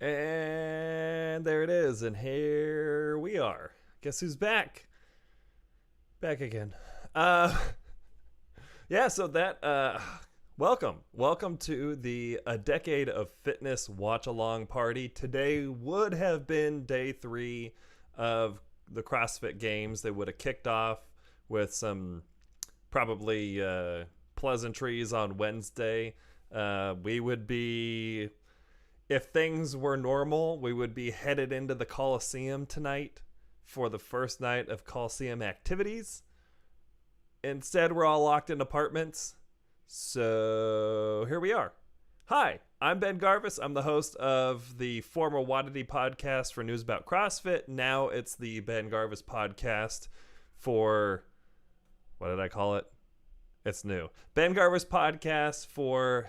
And there it is. And here we are. Guess who's back? Back again. Yeah, so welcome to the A Decade of Fitness watch-along party. Today would have been day 3 of the CrossFit Games. They would have kicked off with some probably pleasantries on Wednesday. We would be, if things were normal, we would be headed into the Coliseum tonight for the first night of Coliseum activities. Instead, we're all locked in apartments. So here we are. Hi, I'm Ben Garves. I'm the host of the former Wadity podcast for news about CrossFit. Now it's the Ben Garves podcast for, what did I call it? It's new. Ben Garves podcast for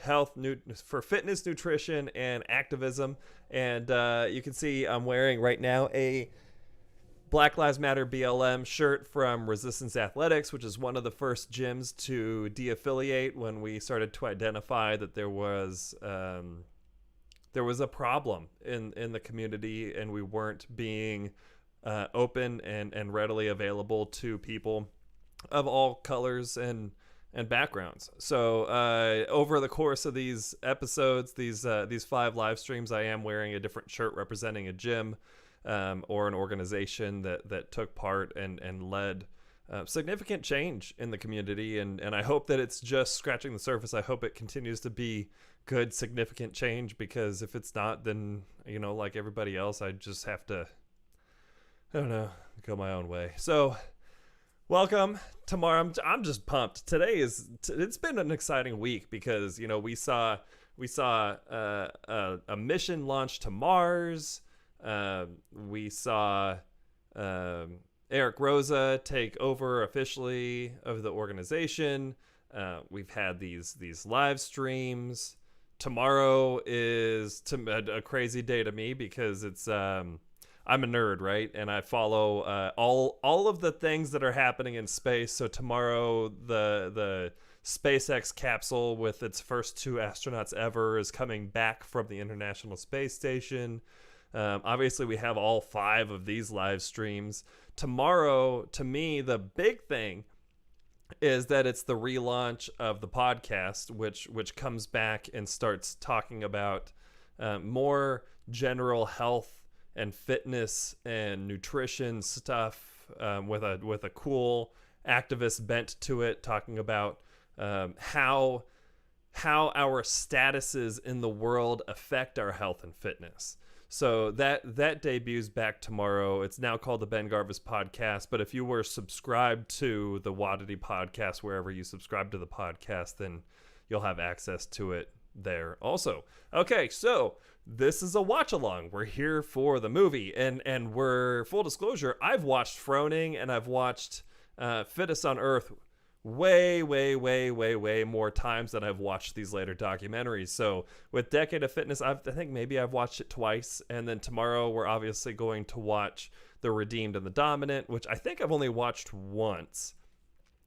for fitness, nutrition, and activism. And you can see I'm wearing right now a Black Lives Matter BLM shirt from Resistance Athletics, which is one of the first gyms to de-affiliate when we started to identify that there was a problem in the community and we weren't being open and readily available to people of all colors and backgrounds. So over the course of these episodes, these 5 live streams, I am wearing a different shirt representing a gym or an organization that took part and led significant change in the community. And I hope that it's just scratching the surface. I hope it continues to be good, significant change, because if it's not, then, like everybody else, I just have to, go my own way. So welcome. Tomorrow, I'm just pumped. Today it's been an exciting week because, we saw a mission launch to Mars. We saw Eric Rosa take over officially of the organization. We've had these live streams. Tomorrow is a crazy day to me because it's I'm a nerd, right? And I follow all of the things that are happening in space. So tomorrow the SpaceX capsule with its first 2 astronauts ever is coming back from the International Space Station. Obviously, we have all 5 of these live streams. Tomorrow, to me, the big thing is that it's the relaunch of the podcast, which comes back and starts talking about more general health and fitness and nutrition stuff with a cool activist bent to it, talking about how our statuses in the world affect our health and fitness. So that debuts back tomorrow. It's now called the Ben Garves podcast. But if you were subscribed to the Wadity podcast, wherever you subscribe to the podcast, then you'll have access to it there also. Okay, so this is a watch along. We're here for the movie, and we're, full disclosure, I've watched Froning and I've watched Fittest on Earth way more times than I've watched these later documentaries. So with Decade of Fitness, I think maybe I've watched it twice, and then tomorrow we're obviously going to watch The Redeemed and the Dominant, which I think I've only watched once.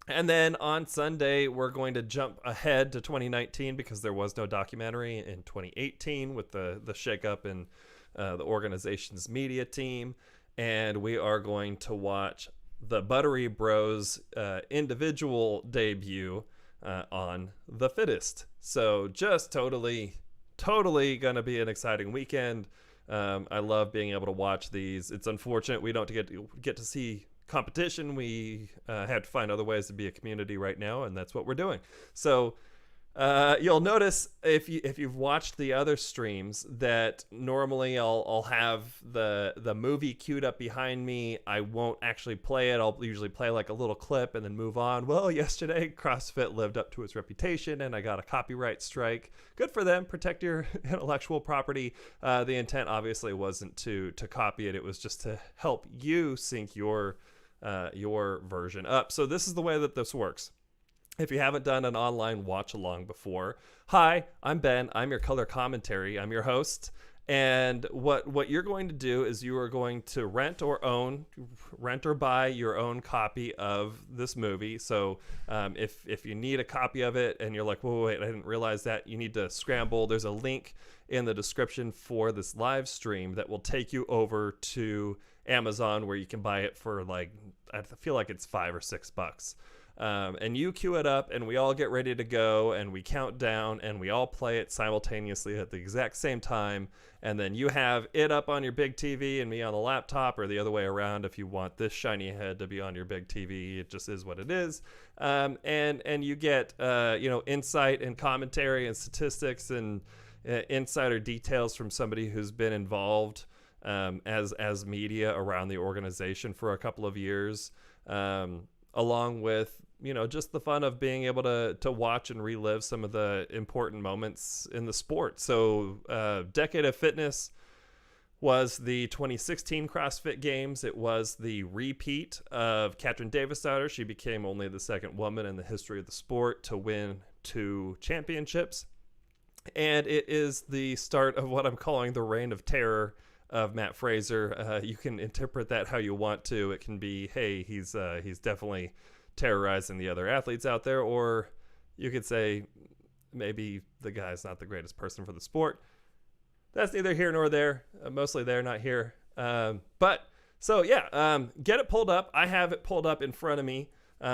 And then on Sunday we're going to jump ahead to 2019 because there was no documentary in 2018 with the shakeup in the organization's media team, and we are going to watch the Buttery Bros individual debut on the Fittest. So just totally going to be an exciting weekend. I love being able to watch these. It's unfortunate we don't get to see competition. We have to find other ways to be a community right now, and that's what we're doing. So you'll notice if you've watched the other streams that normally I'll have the movie queued up behind me. I won't actually play it. I'll usually play like a little clip and then move on. Well, yesterday CrossFit lived up to its reputation and I got a copyright strike. Good for them. Protect your intellectual property. The intent obviously wasn't to copy it. It was just to help you sync your version up. So this is the way that this works. If you haven't done an online watch along before, hi, I'm Ben. I'm your color commentary. I'm your host. And what you're going to do is you are going to rent or buy your own copy of this movie. So if you need a copy of it and you're like, whoa, wait, I didn't realize that, you need to scramble. There's a link in the description for this live stream that will take you over to Amazon, where you can buy it for like, I feel like it's $5 or $6. And you queue it up, and we all get ready to go, and we count down, and we all play it simultaneously at the exact same time. And then you have it up on your big TV and me on the laptop, or the other way around if you want this shiny head to be on your big TV. It just is what it is. And you get insight and commentary and statistics and insider details from somebody who's been involved as media around the organization for a couple of years, along with just the fun of being able to watch and relive some of the important moments in the sport. So Decade of Fitness was the 2016 CrossFit Games. It was the repeat of Katrin Davidsdottir. She became only the second woman in the history of the sport to win 2 championships. And it is the start of what I'm calling the reign of terror of Mat Fraser. You can interpret that how you want to. It can be, hey, he's definitely terrorizing the other athletes out there, or you could say maybe the guy's not the greatest person for the sport. That's neither here nor there. Mostly there, not here. Get it pulled up. I have it pulled up in front of me,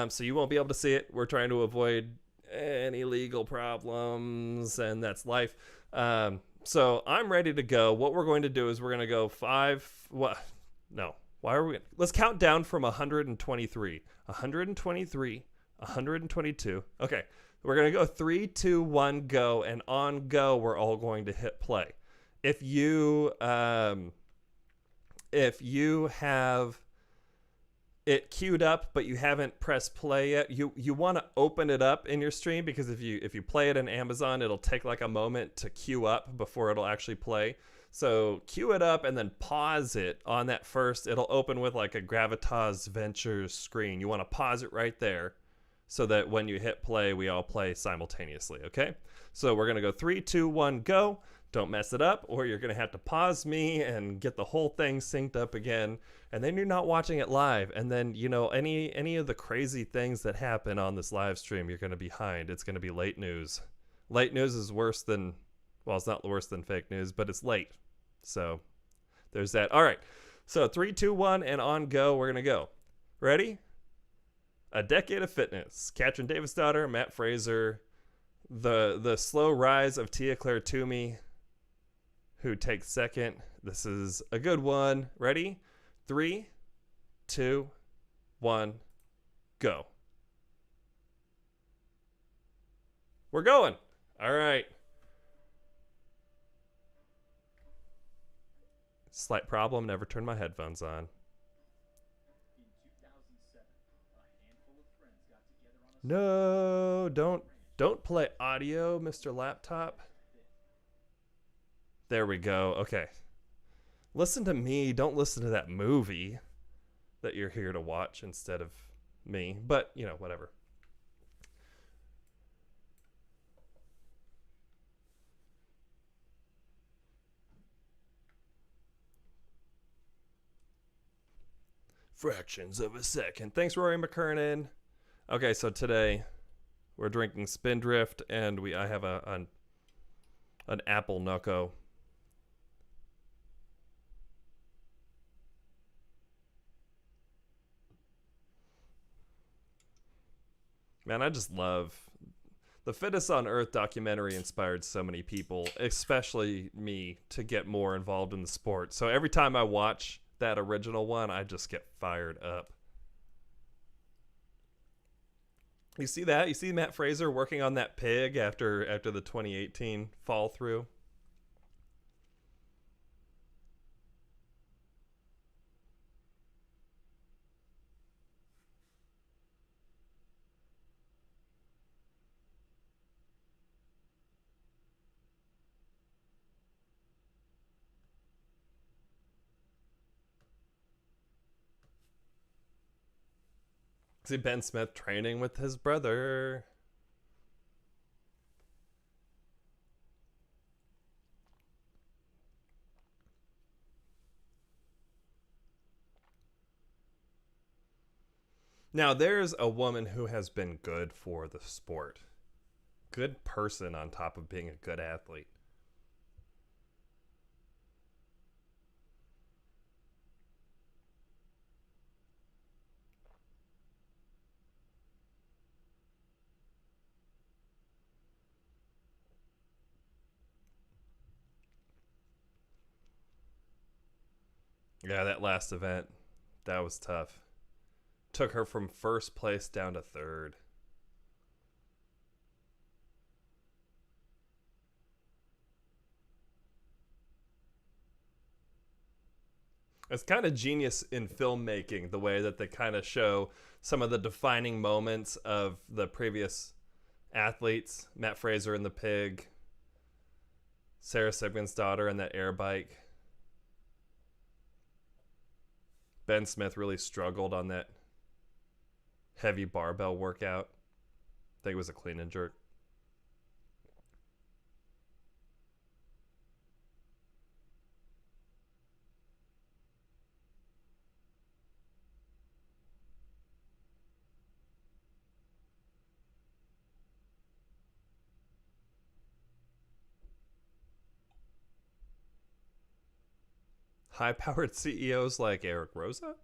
so you won't be able to see it. We're trying to avoid any legal problems, and that's life. So I'm ready to go. What we're going to do is we're going to go 5. What? No. Why are we? Let's count down from 123. 123. 122. Okay. We're going to go 3, 2, 1, go. And on go, we're all going to hit play. If you have it queued up, but you haven't pressed play yet, you want to open it up in your stream, because if you play it in Amazon, it'll take like a moment to queue up before it'll actually play. So queue it up and then pause it on that first. It'll open with like a Gravitas Ventures screen. You want to pause it right there so that when you hit play, we all play simultaneously, okay? So we're going to go 3, 2, 1, go. Don't mess it up, or you're going to have to pause me and get the whole thing synced up again. And then you're not watching it live. And then, any of the crazy things that happen on this live stream, you're going to be behind. It's going to be late news. Late news is worse than, well, it's not worse than fake news, but it's late. So there's that. All right. So 3, 2, 1, and on go, we're going to go. Ready? A Decade of Fitness. Katrin Davidsdottir, Mat Fraser, the slow rise of Tia-Clair Toomey, who takes second. This is a good one. Ready? 3, 2, 1, go. We're going. All right. Slight problem, never turned my headphones on. No, don't play audio, Mr. Laptop. There we go. Okay. Listen to me. Don't listen to that movie that you're here to watch instead of me. But, whatever. Fractions of a second. Thanks, Rory McKernan. Okay, so today we're drinking Spindrift, and I have an apple Noco. Man, I just love the Fittest on Earth documentary. Inspired so many people, especially me, to get more involved in the sport. So every time I watch that original one, I just get fired up. You see that? You see Mat Fraser working on that pig after the 2018 fall through? See Ben Smith training with his brother. Now, there's a woman who has been good for the sport. Good person on top of being a good athlete. Yeah, that last event, that was tough. Took her from first place down to third. It's kind of genius in filmmaking, the way that they kind of show some of the defining moments of the previous athletes. Mat Fraser in the pig, Sarah Davidsdottir in that air bike. Ben Smith really struggled on that heavy barbell workout. I think it was a clean and jerk. High-powered CEOs like Eric Rosa?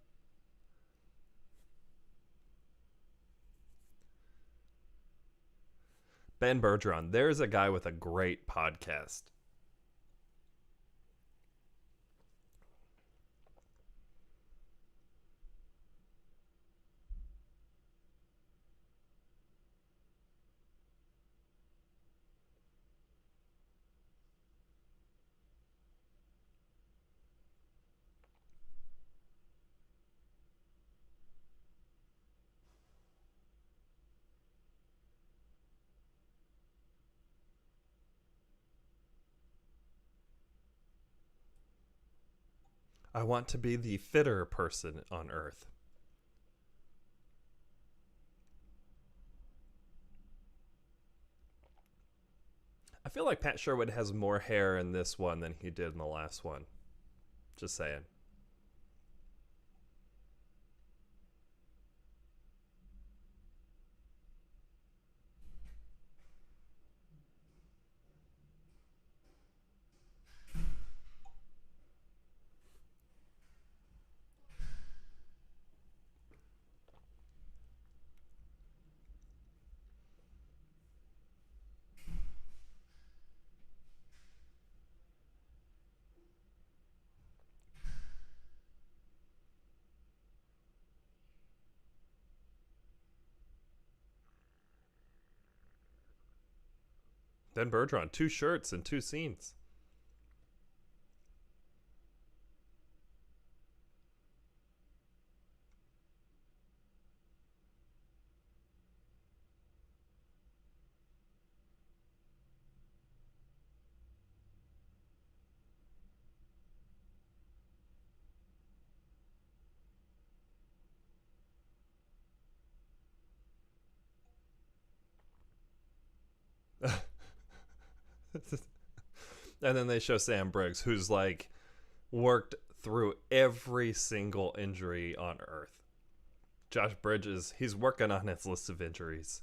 Ben Bergeron. There's a guy with a great podcast. I want to be the fitter person on Earth. I feel like Pat Sherwood has more hair in this one than he did in the last one. Just saying. Ben Bergeron, 2 shirts and 2 scenes. And then they show Sam Briggs, who's like worked through every single injury on Earth. Josh Bridges, he's working on his list of injuries.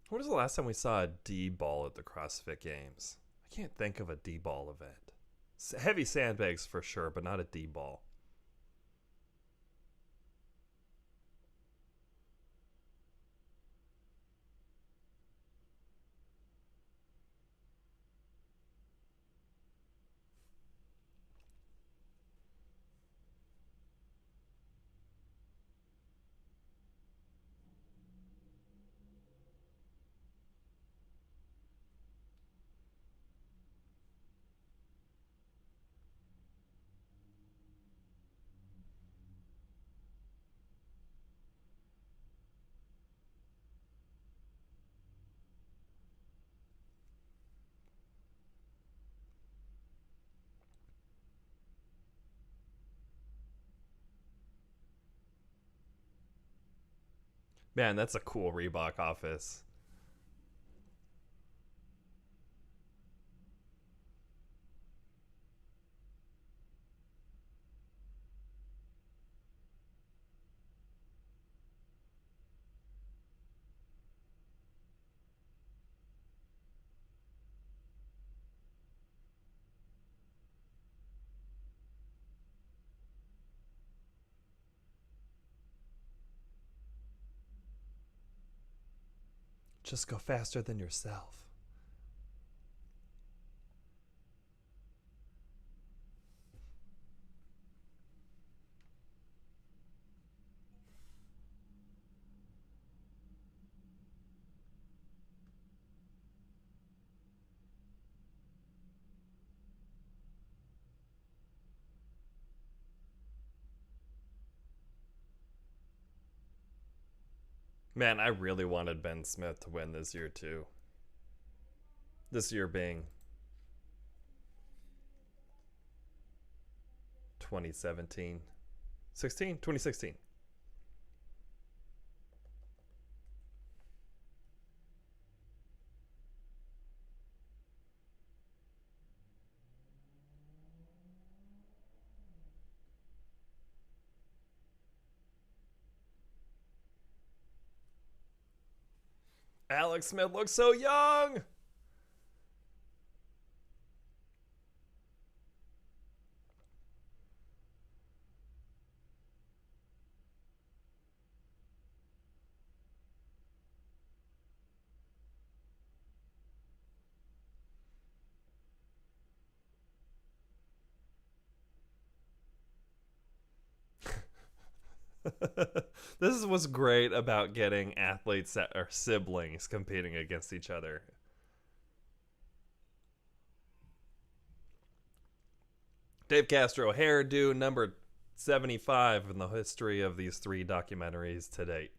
When was the last time we saw a D ball at the CrossFit Games? I can't think of a D ball event. Heavy sandbags for sure, but not a D ball. Man, that's a cool Reebok office. Just go faster than yourself. Man, I really wanted Ben Smith to win this year too. This year being 2017. 16? 2016. Alex Smith looks so young. This is what's great about getting athletes that are siblings competing against each other. Dave Castro, hairdo number 75 in the history of these three documentaries to date.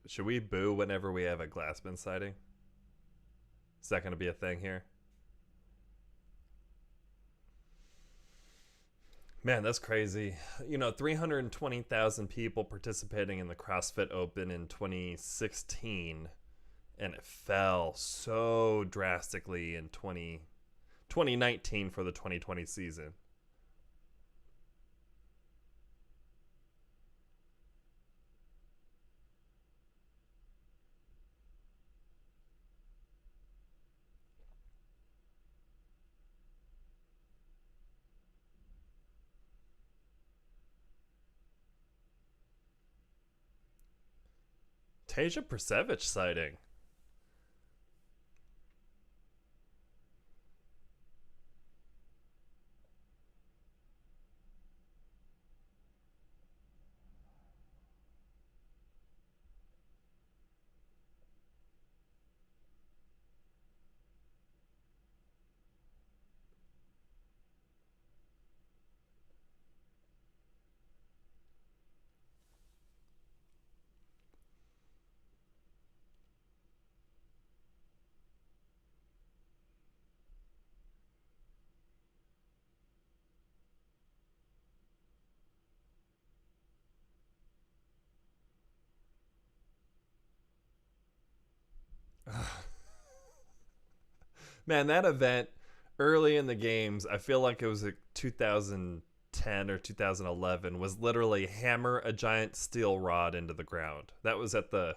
Should we boo whenever we have a Glassman sighting? Is that going to be a thing here? Man, that's crazy. 320,000 people participating in the CrossFit Open in 2016, and it fell so drastically in 2019 for the 2020 season. Tasia Persevich sighting. Man, that event early in the games, I feel like it was like 2010 or 2011, was literally hammer a giant steel rod into the ground. That was at the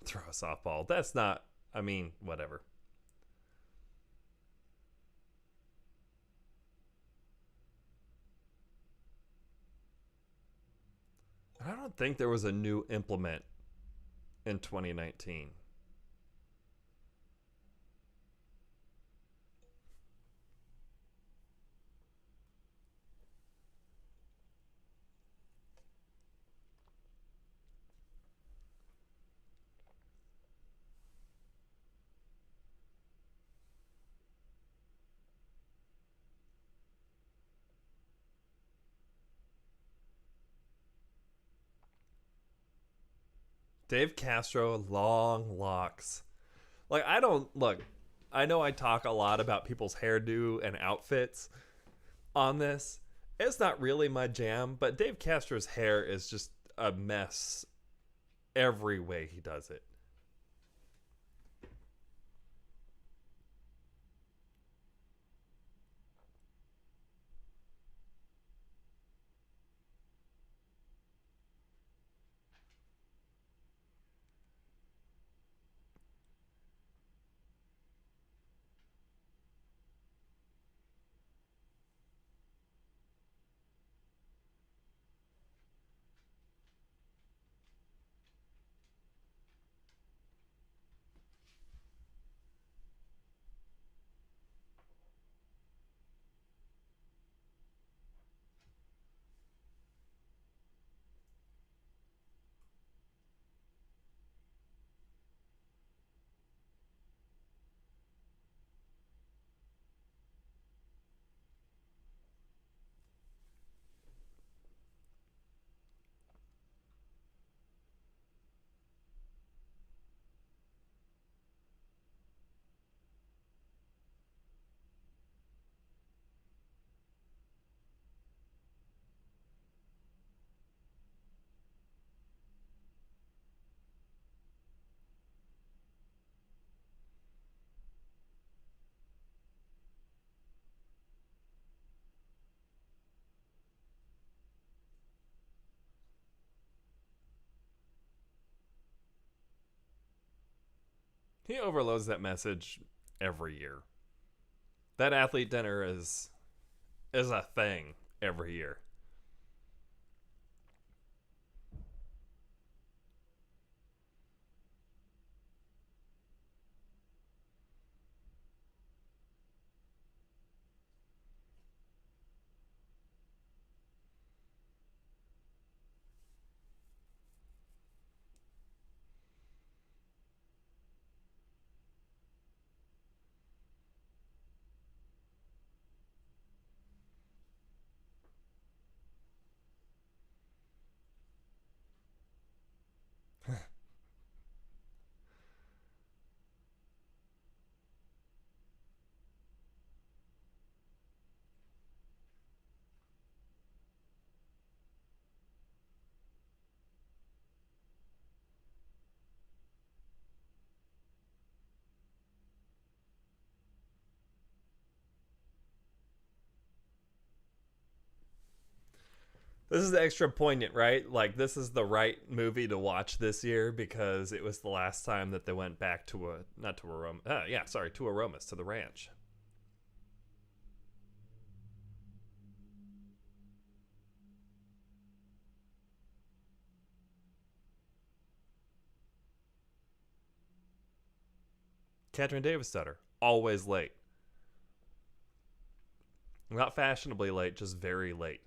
throw a softball. That's not, whatever. I don't think there was a new implement in 2019. Dave Castro, long locks. Like, I don't look. I know I talk a lot about people's hairdo and outfits on this. It's not really my jam, but Dave Castro's hair is just a mess every way he does it. He overloads that message every year. That athlete dinner is a thing every year. This is extra poignant, right? Like, this is the right movie to watch this year because it was the last time that they went back to a not to Aroma. Yeah, sorry, to Aromas, to the ranch. Katrin Davidsdottir, always late. Not fashionably late, just very late.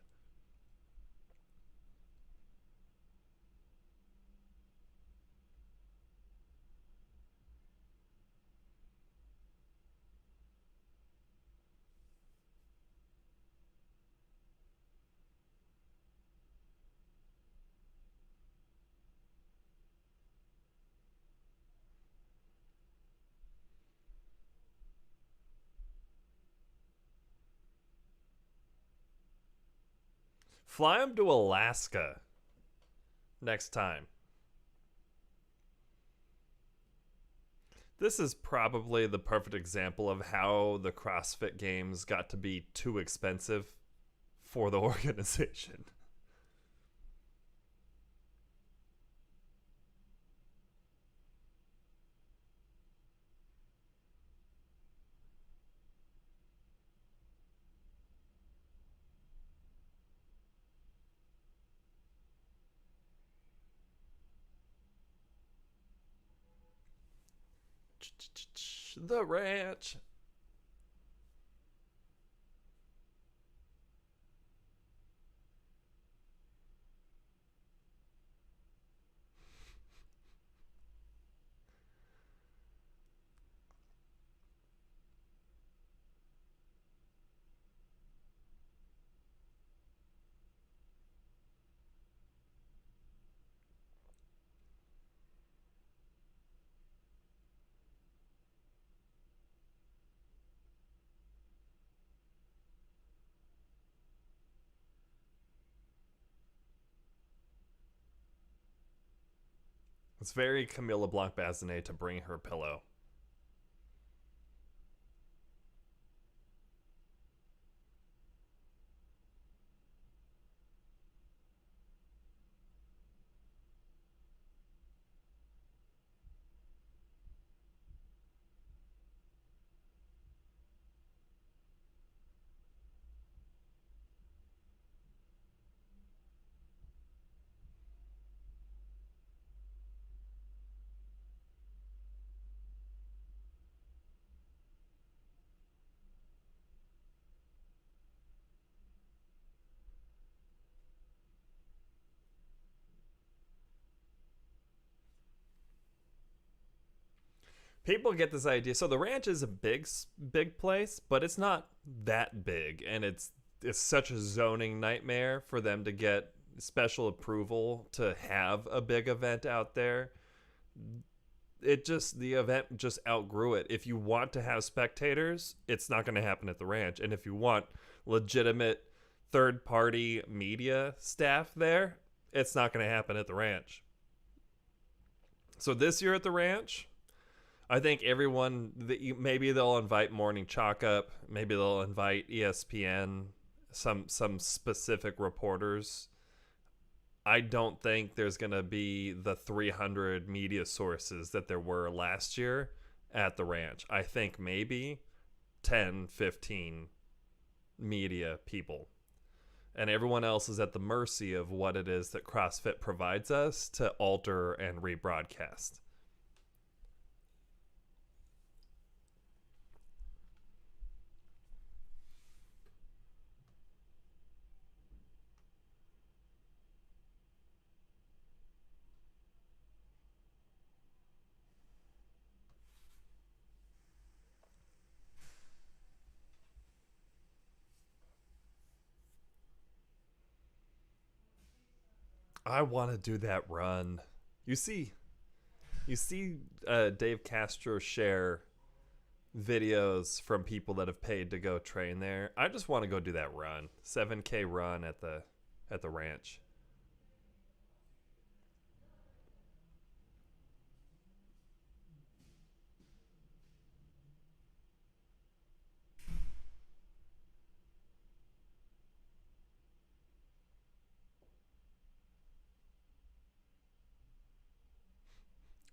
Fly him to Alaska next time. This is probably the perfect example of how the CrossFit Games got to be too expensive for the organization. The ranch. It's very Camilla Blanc Bazinet to bring her pillow. People get this idea. So the ranch is a big place, but it's not that big, and it's such a zoning nightmare for them to get special approval to have a big event out there. The event just outgrew it. If you want to have spectators, it's not going to happen at the ranch. And if you want legitimate third party media staff there, it's not going to happen at the ranch. So this year at the ranch, I think everyone, maybe they'll invite Morning Chalk Up, maybe they'll invite ESPN, some specific reporters. I don't think there's going to be the 300 media sources that there were last year at the ranch. I think maybe 10, 15 media people. And everyone else is at the mercy of what it is that CrossFit provides us to alter and rebroadcast. I want to do that run. You see, Dave Castro share videos from people that have paid to go train there. I just want to go do that run, 7K run at the ranch.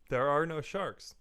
There are no sharks.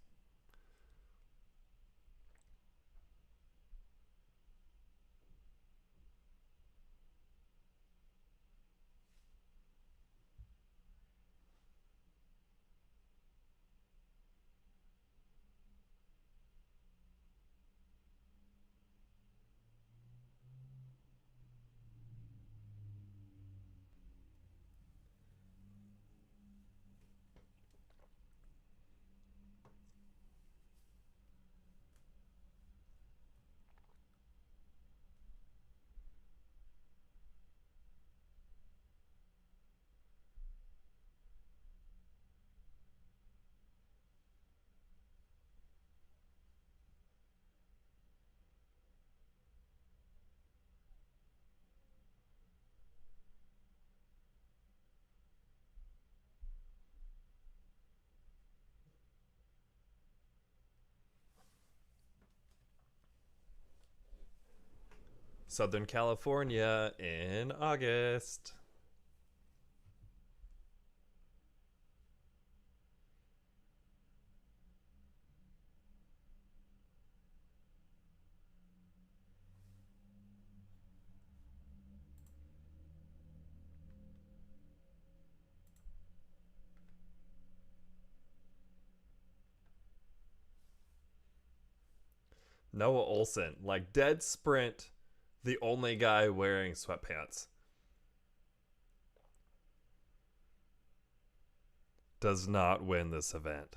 Southern California in August. Noah Olson, like dead sprint, the only guy wearing sweatpants. Does not win this event.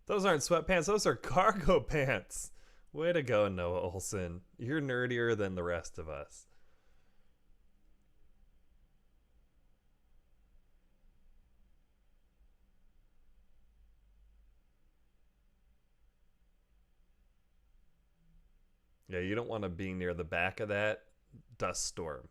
Those aren't sweatpants. Those are cargo pants. Way to go, Noah Olson. You're nerdier than the rest of us. Yeah, you don't want to be near the back of that dust storm.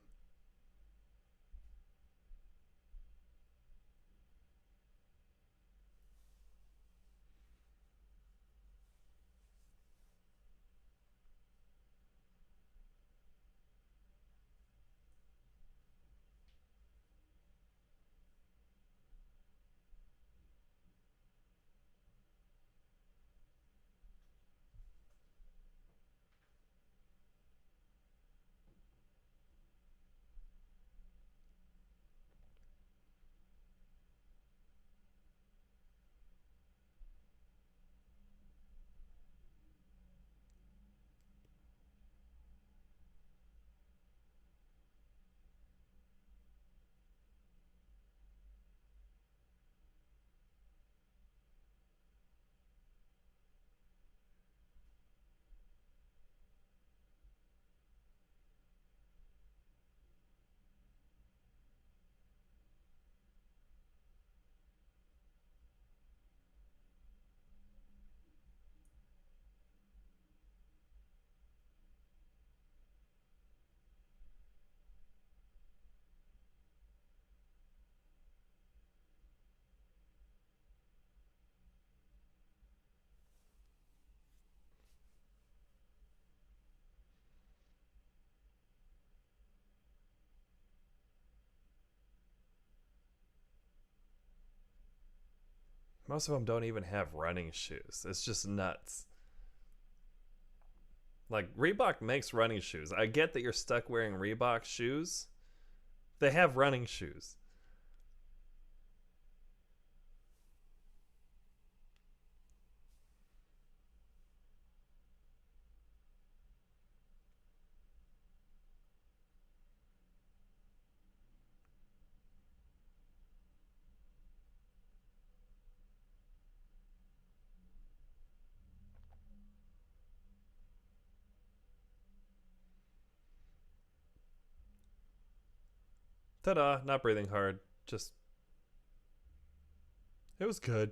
Most of them don't even have running shoes. It's just nuts. Like, Reebok makes running shoes. I get that you're stuck wearing Reebok shoes. They have running shoes. Ta-da, not breathing hard. Just, it was good.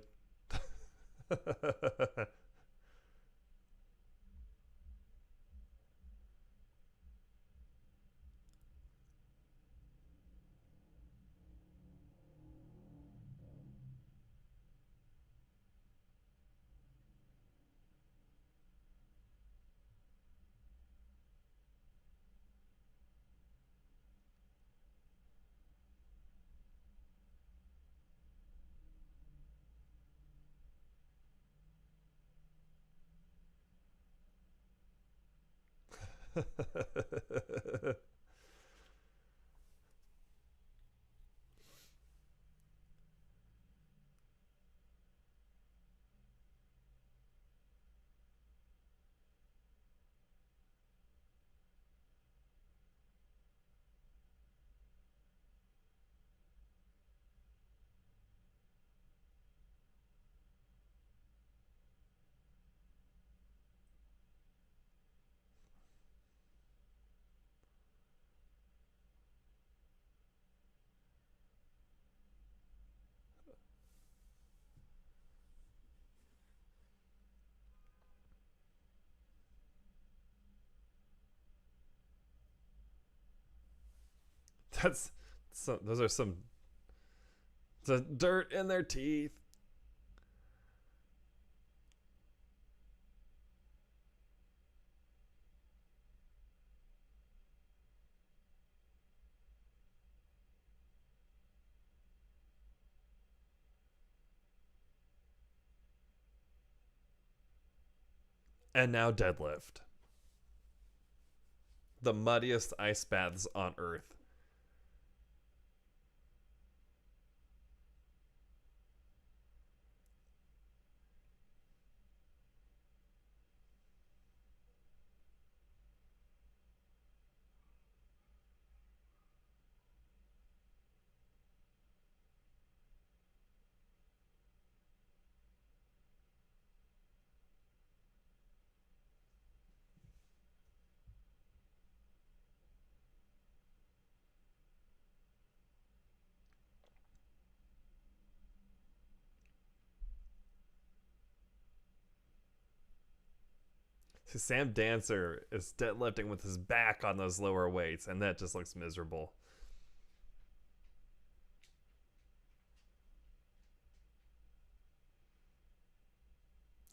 That's those are some the dirt in their teeth. And now deadlift. The muddiest ice baths on earth. Sam Dancer is deadlifting with his back on those lower weights, and that just looks miserable.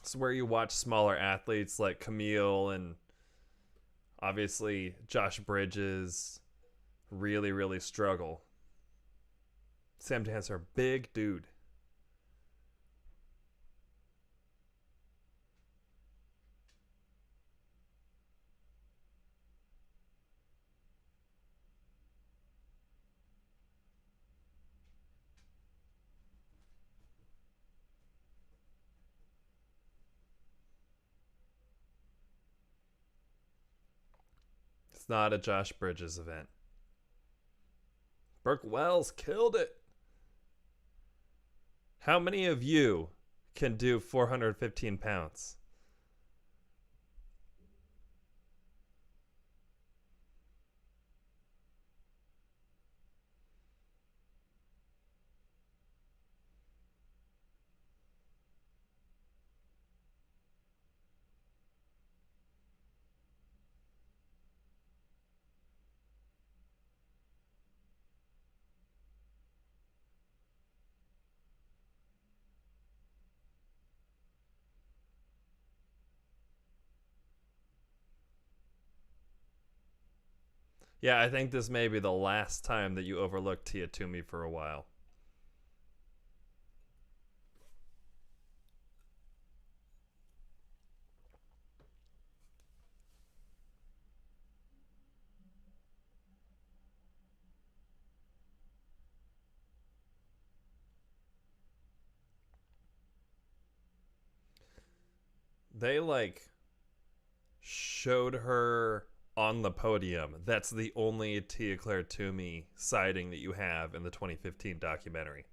It's where you watch smaller athletes like Camille and obviously Josh Bridges really, really struggle. Sam Dancer, big dude. It's not a Josh Bridges event. Burke Wells killed it. How many of you can do 415 pounds? Yeah, I think this may be the last time that you overlook Tia Toomey for a while. They showed her on the podium. That's the only Tia Claire Toomey sighting that you have in the 2015 documentary.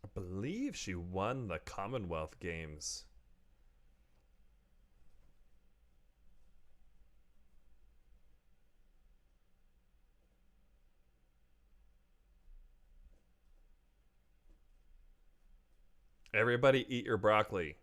I believe she won the Commonwealth Games. Everybody eat your broccoli.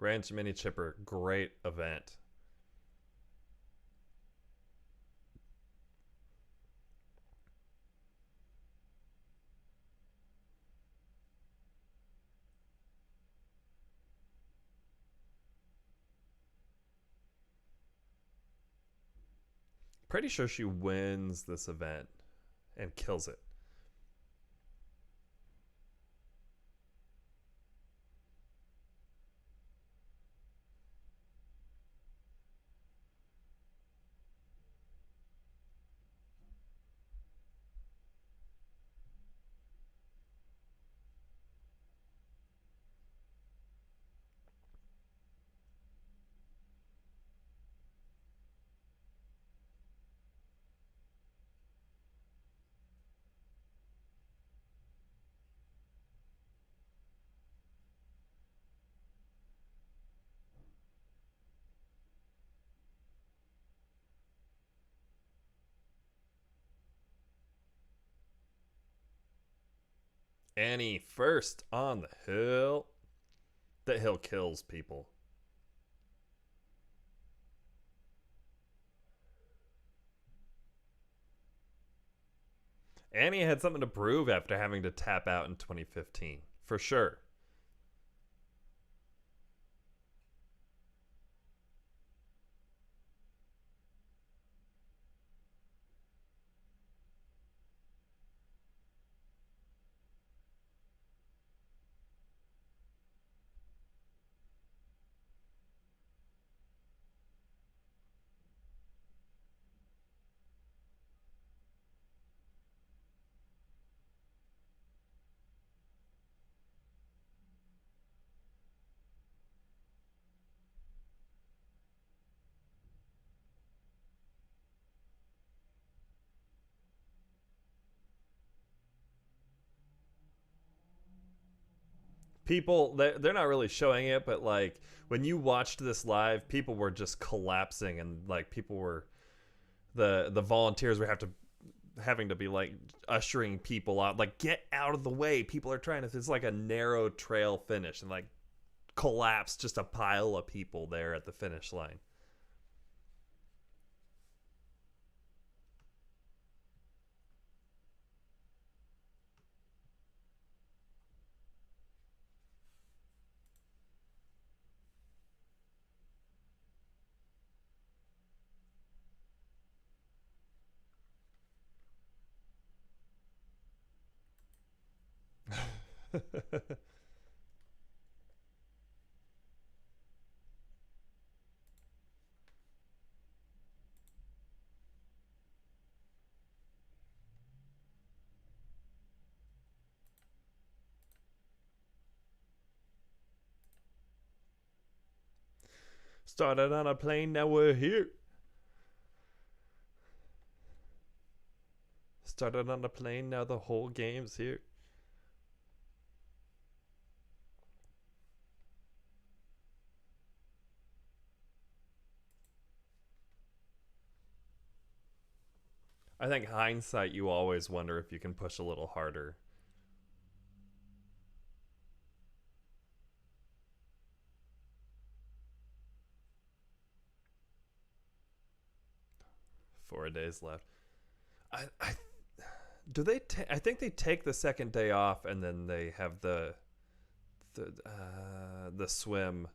Ranch Mini Chipper, great event. Pretty sure she wins this event and kills it. Annie first on the hill. The hill kills people. Annie had something to prove after having to tap out in 2015, for sure. People, they're not really showing it, but like when you watched this live, people were just collapsing, and like people were the volunteers were having to be like ushering people out, like get out of the way. People are trying to. It's like a narrow trail finish, and like collapse just a pile of people there at the finish line. Started on a plane, now we're here. Started on a plane, now the whole game's here. I think hindsight, you always wonder if you can push a little harder. 4 days left. I do they? I think they take the second day off, and then they have the swim.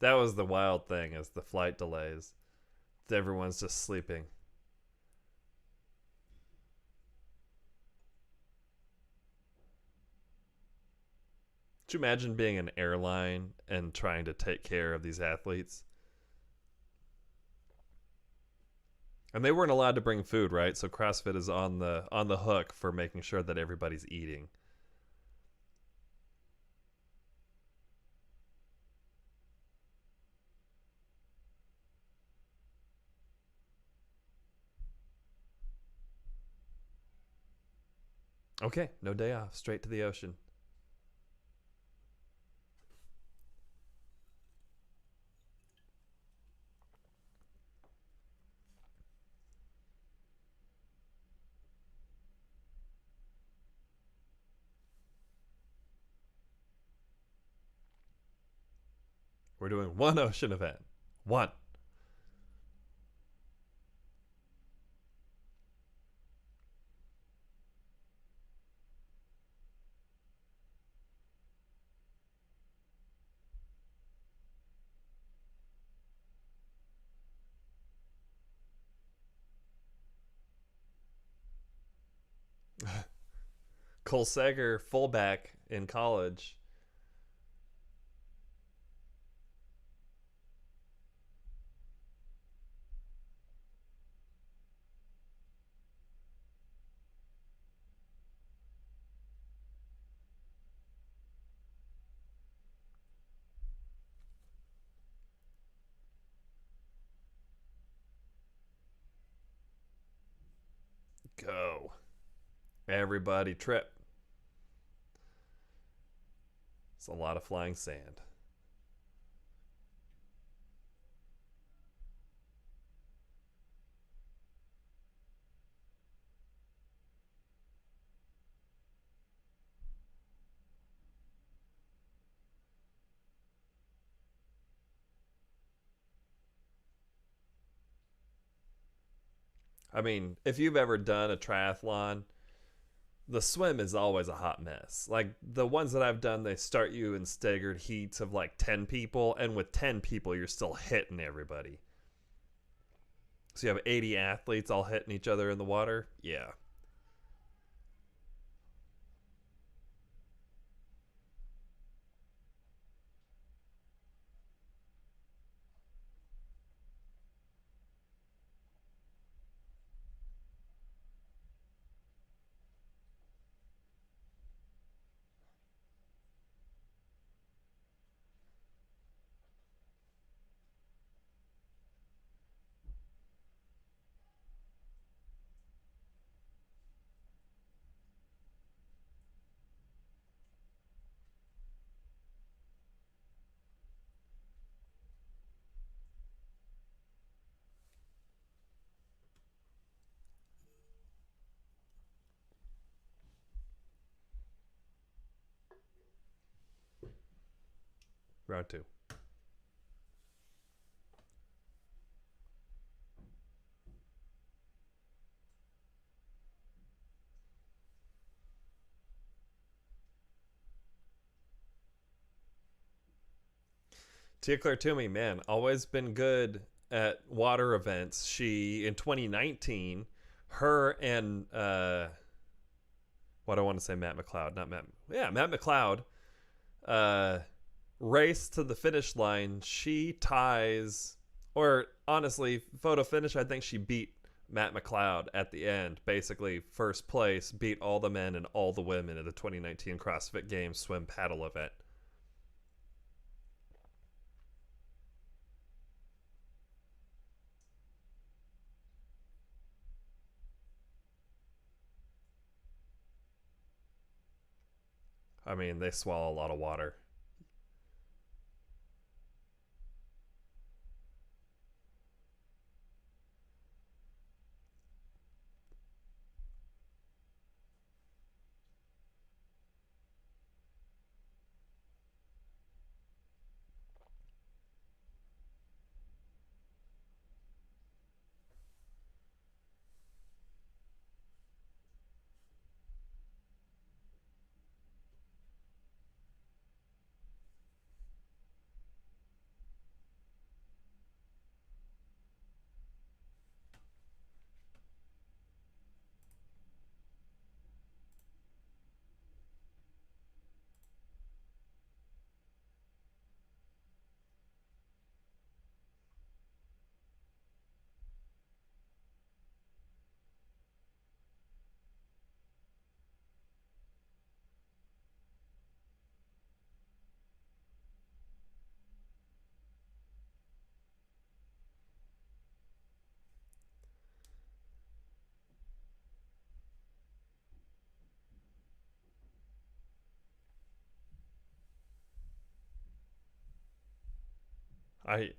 That was the wild thing, is the flight delays. Everyone's just sleeping. Could you imagine being an airline and trying to take care of these athletes? And they weren't allowed to bring food, right? So CrossFit is on the hook for making sure that everybody's eating. Okay, no day off, straight to the ocean. We're doing one ocean event. One. Cole Sager, fullback in college. Go. Everybody trip. It's a lot of flying sand. I mean, if you've ever done a triathlon, the swim is always a hot mess. Like the ones that I've done, they start you in staggered heats of like 10 people, and with 10 people, you're still hitting everybody. So you have 80 athletes all hitting each other in the water. Yeah. Round two. Tia Claire Toomey, man, always been good at water events. She, in 2019, her and, what do I want to say, Matt McLeod, not Matt. Yeah, Matt McLeod, uh, race to the finish line. She ties, or honestly, photo finish, I think she beat Matt McLeod at the end. Basically, first place, beat all the men and all the women at the 2019 CrossFit Games swim paddle event. I mean, they swallow a lot of water.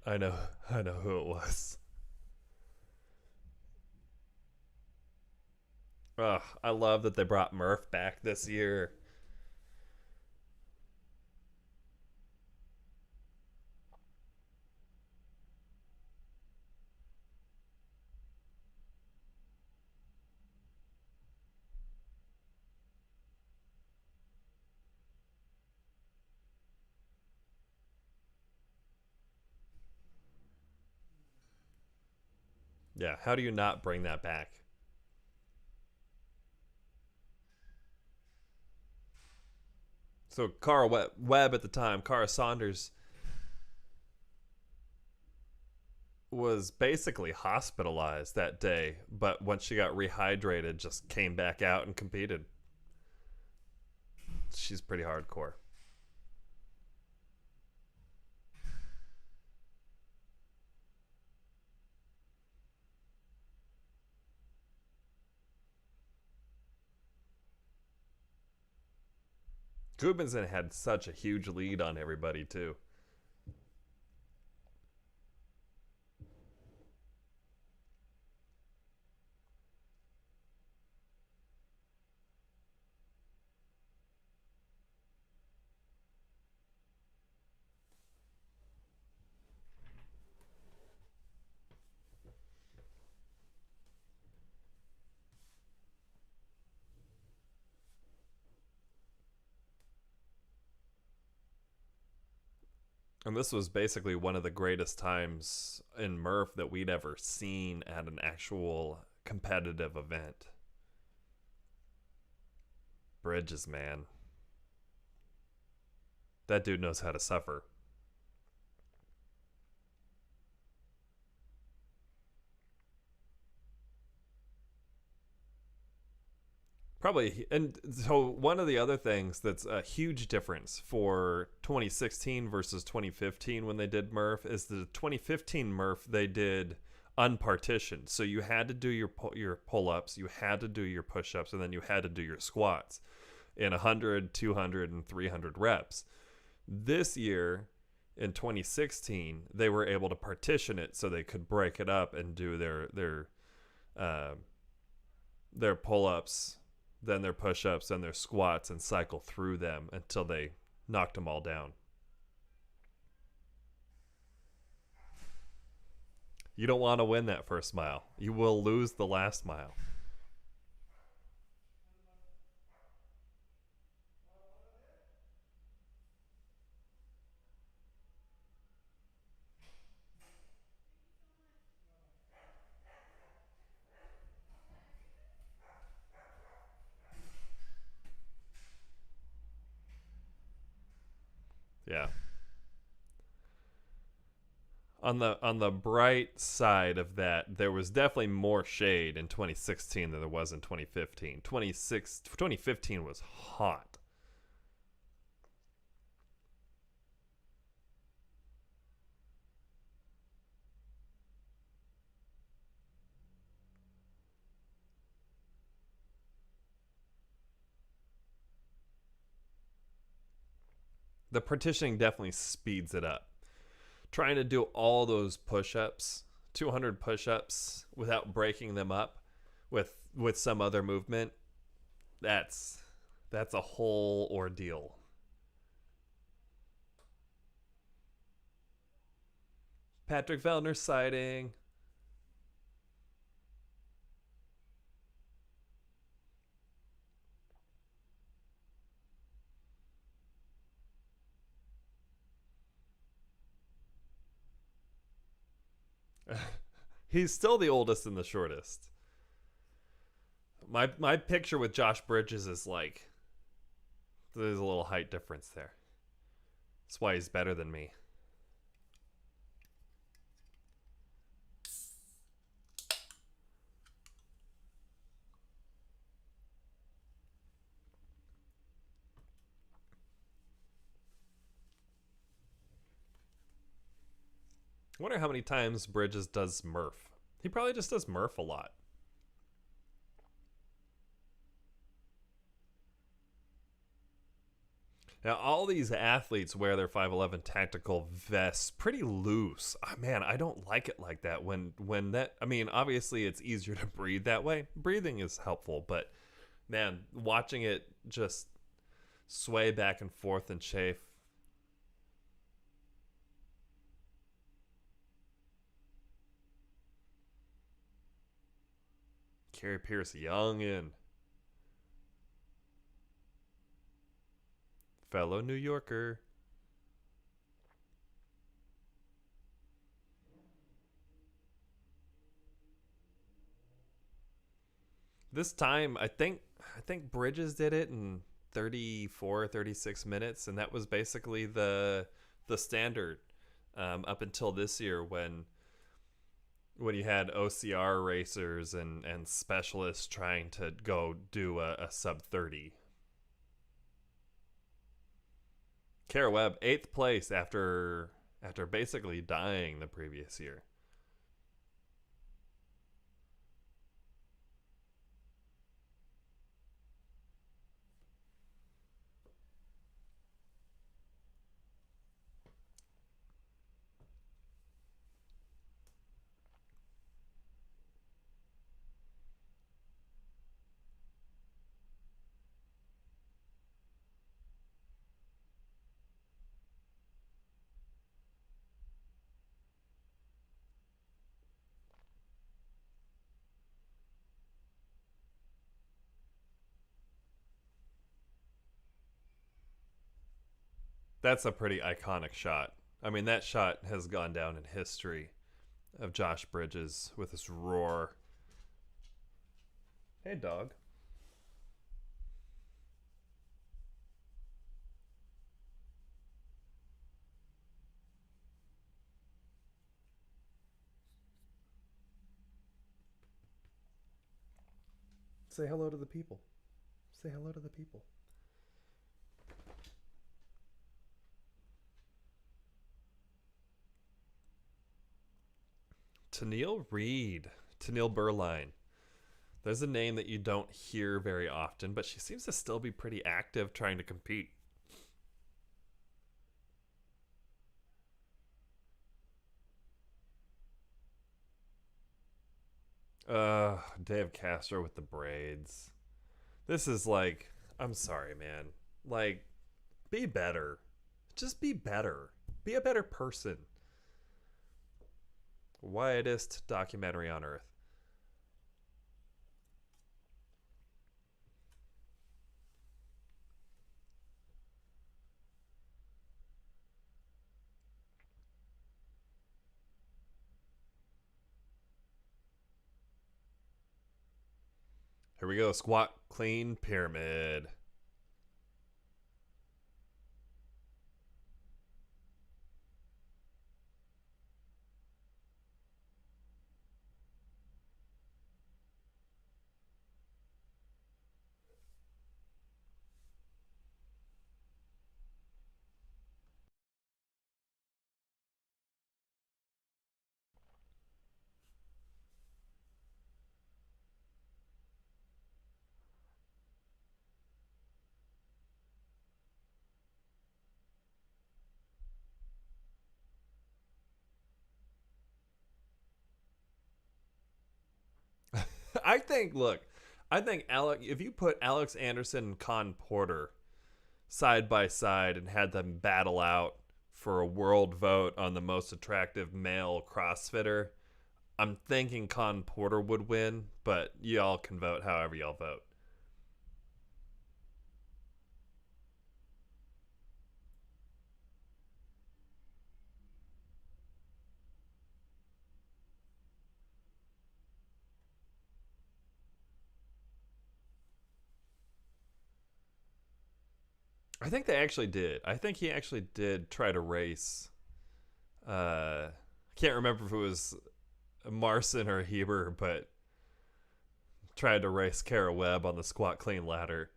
I know I know who it was. Ugh, I love that they brought Murph back this year. Yeah, how do you not bring that back? So Cara Webb at the time, Cara Saunders, was basically hospitalized that day, but once she got rehydrated, just came back out and competed. She's pretty hardcore. Gudmundsson had such a huge lead on everybody too. And this was basically one of the greatest times in Murph that we'd ever seen at an actual competitive event. Bridges, man. That dude knows how to suffer. Probably. And so, one of the other things that's a huge difference for 2016 versus 2015 when they did Murph is the 2015 Murph they did unpartitioned. So, you had to do your pull ups, you had to do your push ups, and then you had to do your squats in 100, 200, and 300 reps. This year, in 2016, they were able to partition it so they could break it up and do uh, their pull ups, then their push ups, then their squats, and cycle through them until they knocked them all down. You don't want to win that first mile. You will lose the last mile. Yeah. On the bright side of that, there was definitely more shade in 2016 than there was in 2015. 2015 was hot. The partitioning definitely speeds it up. Trying to do all those push-ups, 200 push-ups without breaking them up with some other movement, that's that's a whole ordeal. Patrick Vellner sighting. He's still the oldest and the shortest. My picture with Josh Bridges is like there's a little height difference there. That's why he's better than me. I wonder how many times Bridges does Murph. He probably just does Murph a lot. Now, all these athletes wear their 511 tactical vests pretty loose. Oh, man, I don't like it like that. When that, I mean, obviously it's easier to breathe that way. Breathing is helpful, but man, watching it just sway back and forth and chafe. Carey Pierce, young and fellow New Yorker. This time, I think Bridges did it in 34, 36 minutes, and that was basically the standard up until this year when you had OCR racers and specialists trying to go do a sub 30. Kara Webb, eighth place after basically dying the previous year. That's a pretty iconic shot. I mean, that shot has gone down in history of Josh Bridges with his roar. Hey, dog. Say hello to the people. Say hello to the people. Tennille Reed. Tennille Burline. There's a name that you don't hear very often, but she seems to still be pretty active trying to compete. Dave Castro with the braids. This is like, I'm sorry, man. Like, be better. Just be better. Be a better person. Widest documentary on earth. Here we go. Squat, clean, pyramid. I think, look, I think if you put Alex Anderson and Con Porter side by side and had them battle out for a world vote on the most attractive male CrossFitter, I'm thinking Con Porter would win, but y'all can vote however y'all vote. I think they actually did. I think he actually did try to race. I can't remember if it was Marson or Heber, but tried to race Kara Webb on the squat clean ladder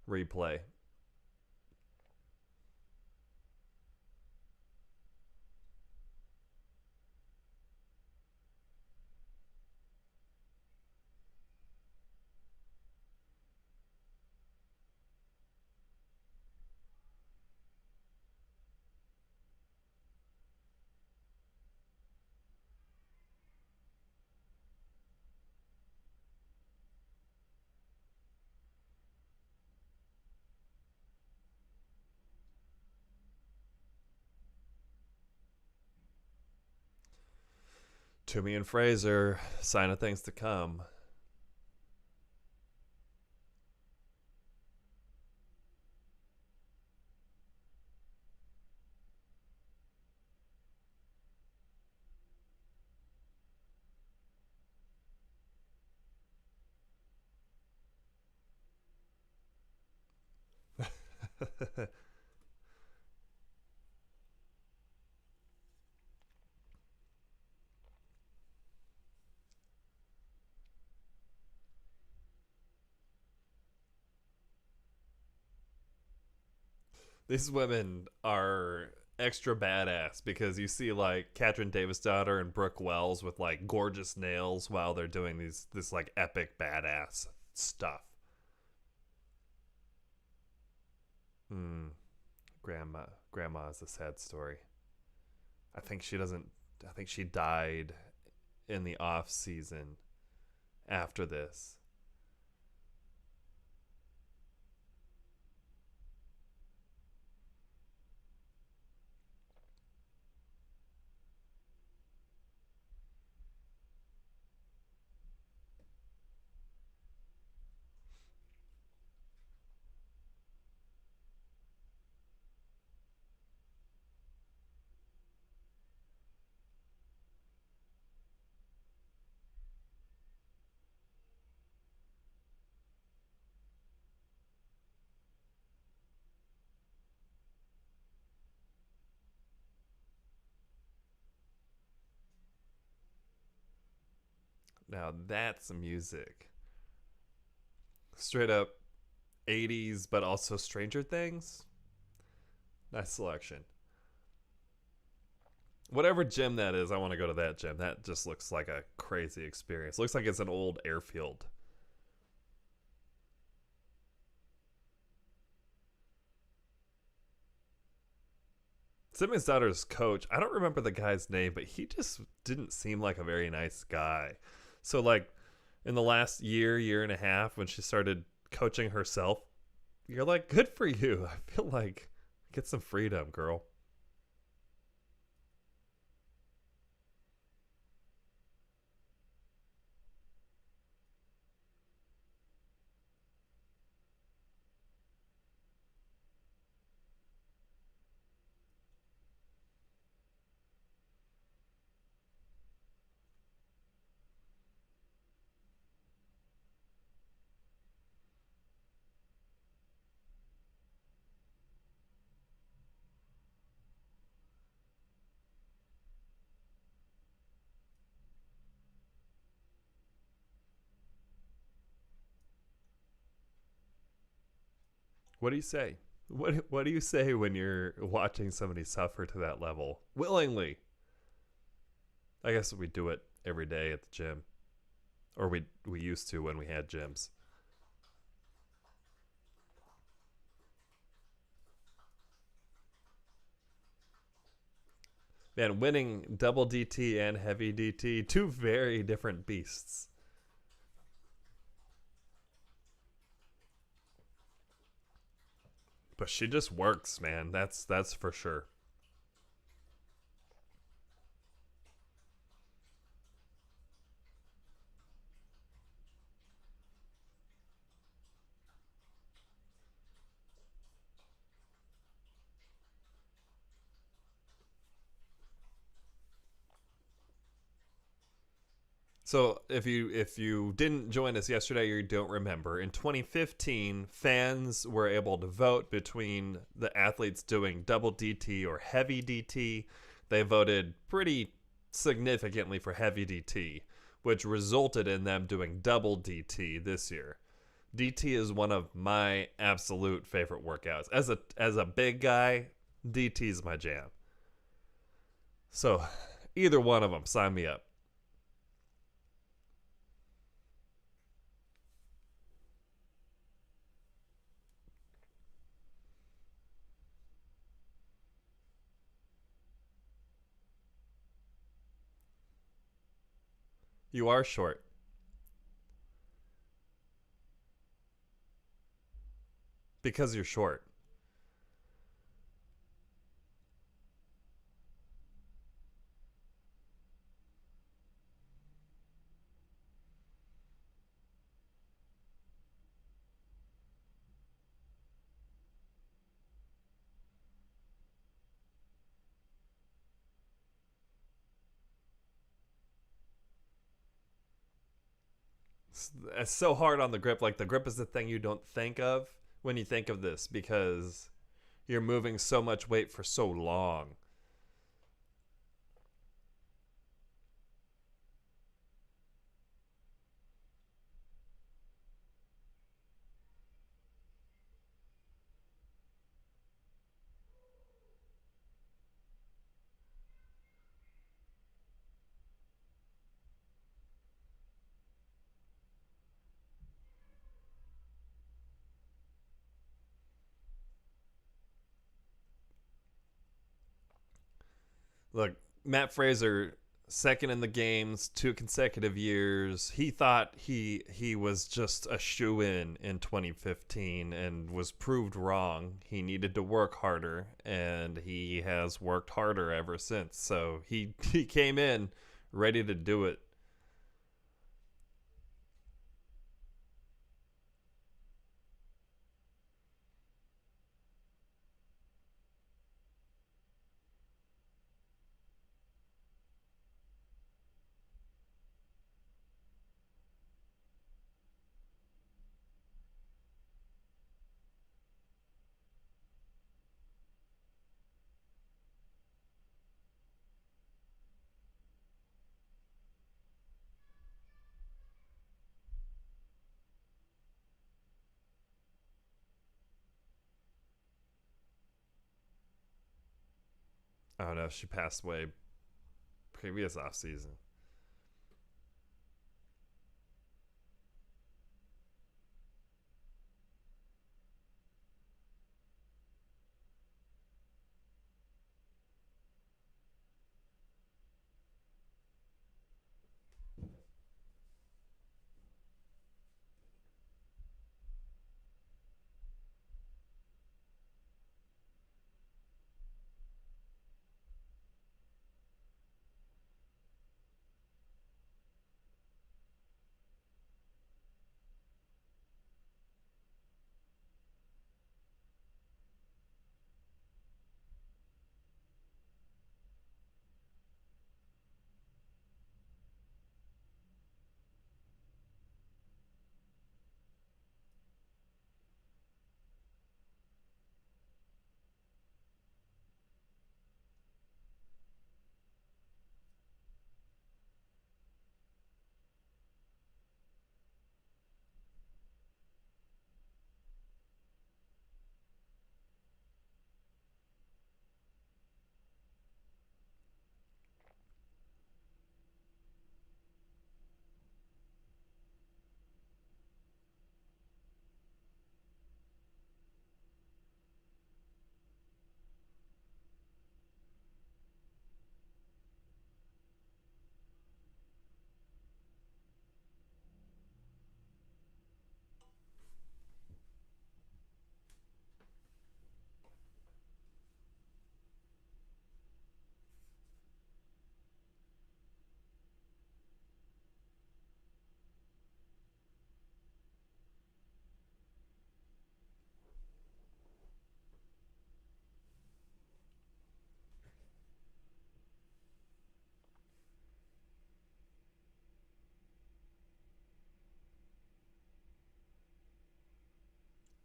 replay. Toomey and Fraser, sign of things to come. These women are extra badass because you see like Katrin Davidsdottir and Brooke Wells with like gorgeous nails while they're doing this like epic badass stuff. Hmm. Grandma is a sad story. I think she doesn't. I think she died in the off season after this. Now that's music. Straight up 80s, but also Stranger Things. Nice selection. Whatever gym that is, I want to go to that gym. That just looks like a crazy experience. Looks like it's an old airfield. Davidsdottir's coach, I don't remember the guy's name, but he just didn't seem like a very nice guy. So, like, in the last year and a half, when she started coaching herself, you're like, good for you. I feel like, get some freedom, girl. What do you say? What do you say when you're watching somebody suffer to that level willingly? I guess we do it every day at the gym, or we used to when we had gyms. Man, winning double DT and heavy DT, two very different beasts. But she just works, man. That's for sure. So if you didn't join us yesterday or you don't remember, in 2015, fans were able to vote between the athletes doing double DT or heavy DT. They voted pretty significantly for heavy DT, which resulted in them doing double DT this year. DT is one of my absolute favorite workouts. As a big guy, DT is my jam. So, either one of them, sign me up. You are short. Because you're short. It's so hard on the grip. Like, the grip is the thing you don't think of when you think of this, because you're moving so much weight for so long. Look, Mat Fraser, second in the games, 2 consecutive years. He thought he was just a shoe in 2015 and was proved wrong. He needed to work harder, and he has worked harder ever since. So he came in ready to do it. Oh no, she passed away previous off season.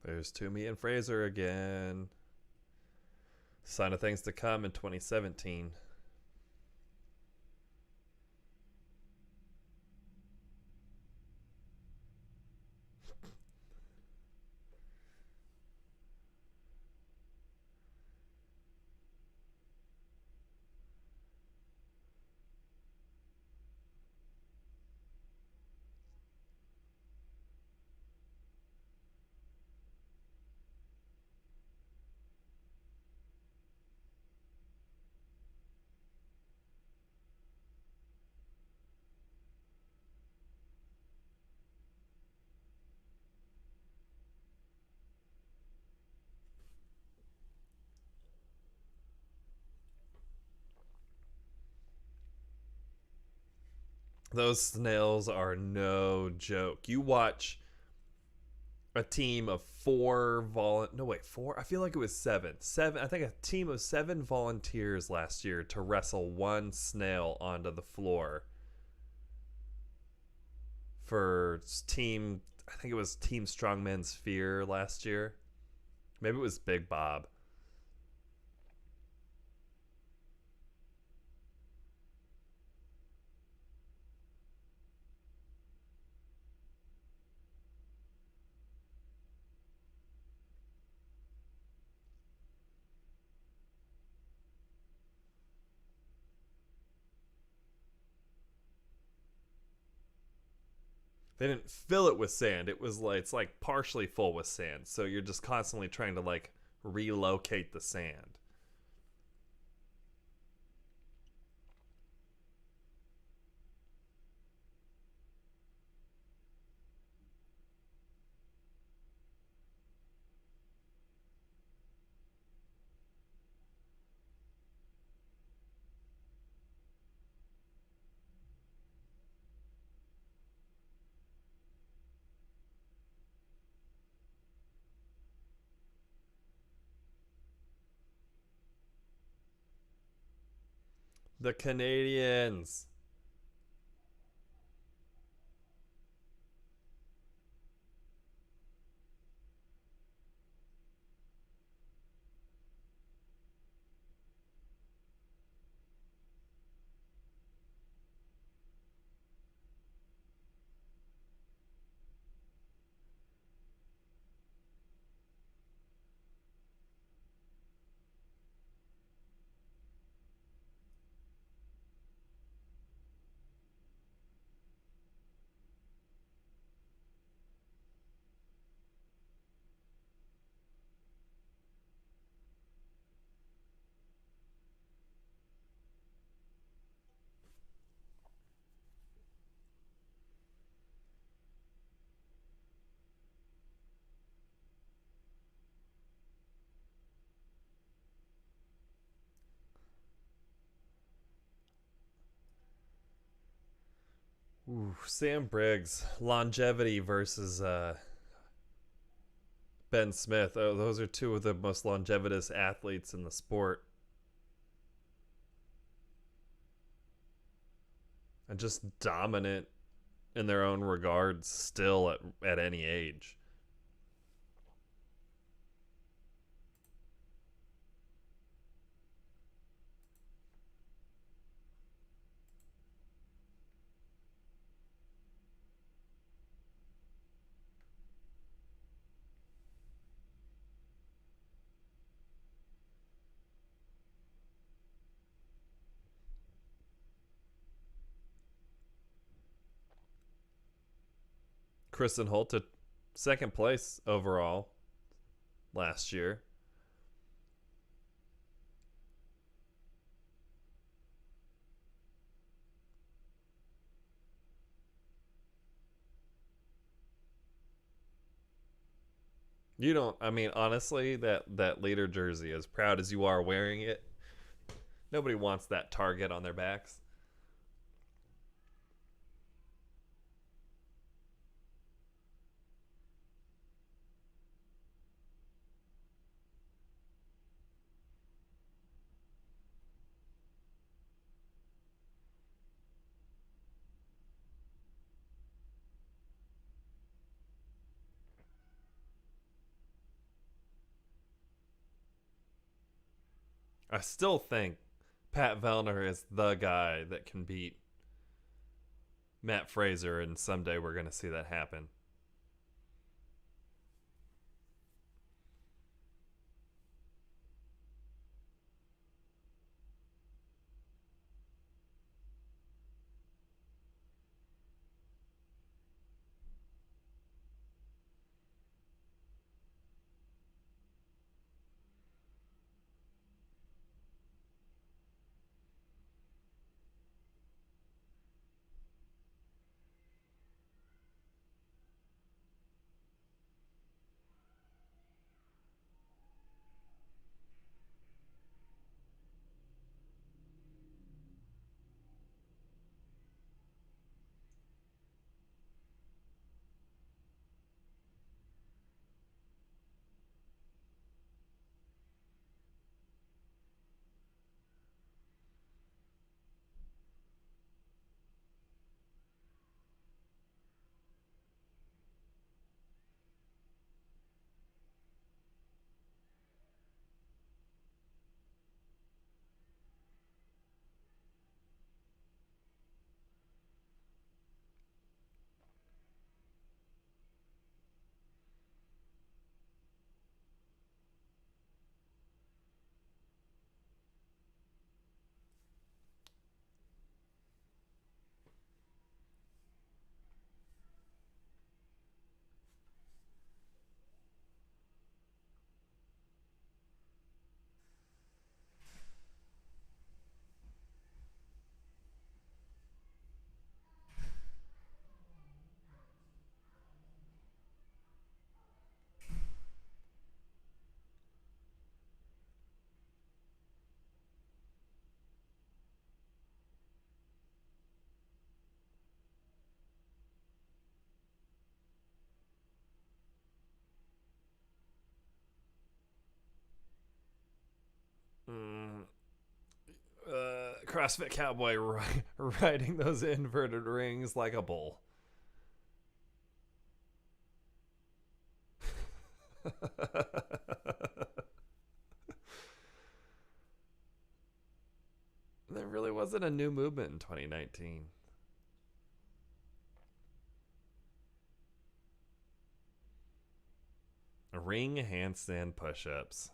There's Toomey and Fraser again. Sign of things to come in 2017. Those snails are no joke. You watch a team of four. I feel like it was seven. I think a team of 7 volunteers last year to wrestle one snail onto the floor for team. I think it was Team Strongman's Fear last year. Maybe it was Big Bob. They didn't fill it with sand. It's like partially full with sand. So you're just constantly trying to like relocate the sand. The Canadians. Ooh, Sam Briggs, longevity versus Ben Smith. Oh, those are two of the most longevitous athletes in the sport, and just dominant in their own regards still at any age. Kristen Holt took second place overall last year. You don't. I mean, honestly, that leader jersey, as proud as you are wearing it, nobody wants that target on their backs. I still think Pat Vellner is the guy that can beat Mat Fraser, and someday we're going to see that happen. Mm, CrossFit Cowboy riding those inverted rings like a bull. There really wasn't a new movement in 2019. Ring handstand push ups.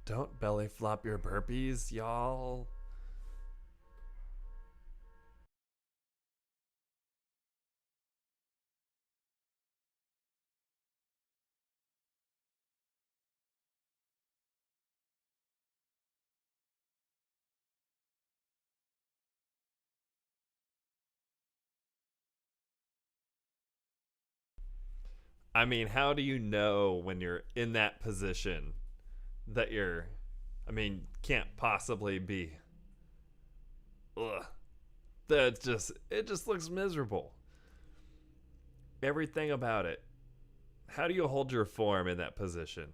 Don't belly flop your burpees, y'all. I mean, how do you know when you're in that position that you're, I mean, can't possibly be. Ugh. It just looks miserable. Everything about it. How do you hold your form in that position?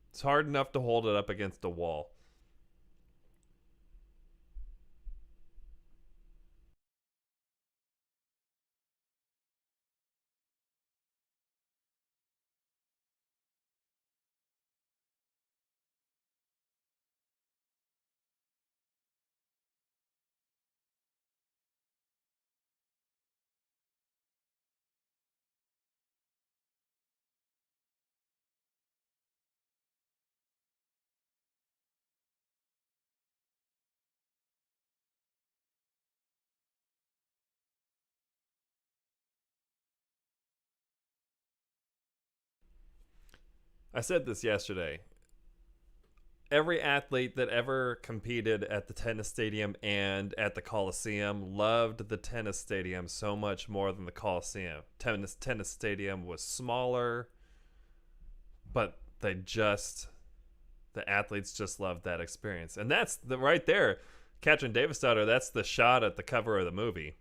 It's hard enough to hold it up against a wall. I said this yesterday. Every athlete that ever competed at the tennis stadium and at the Coliseum loved the tennis stadium so much more than the Coliseum. Tennis stadium was smaller, but the athletes just loved that experience. And that's the right there. Katrin Davidsdottir, that's the shot at the cover of the movie.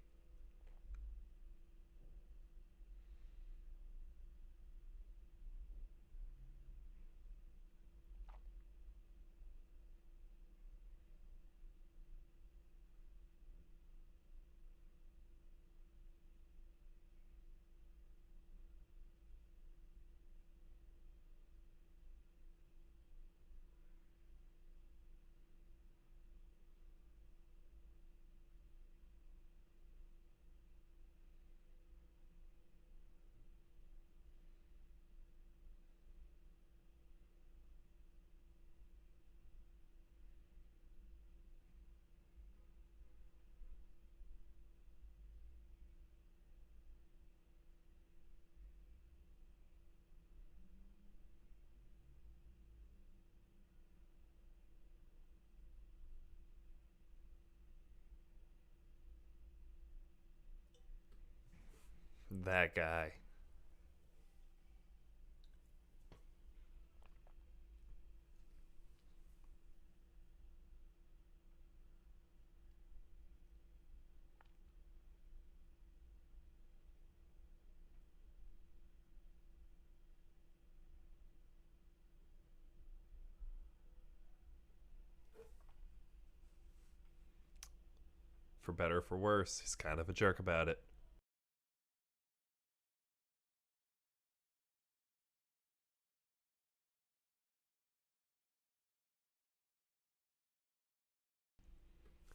That guy. For better or for worse, he's kind of a jerk about it.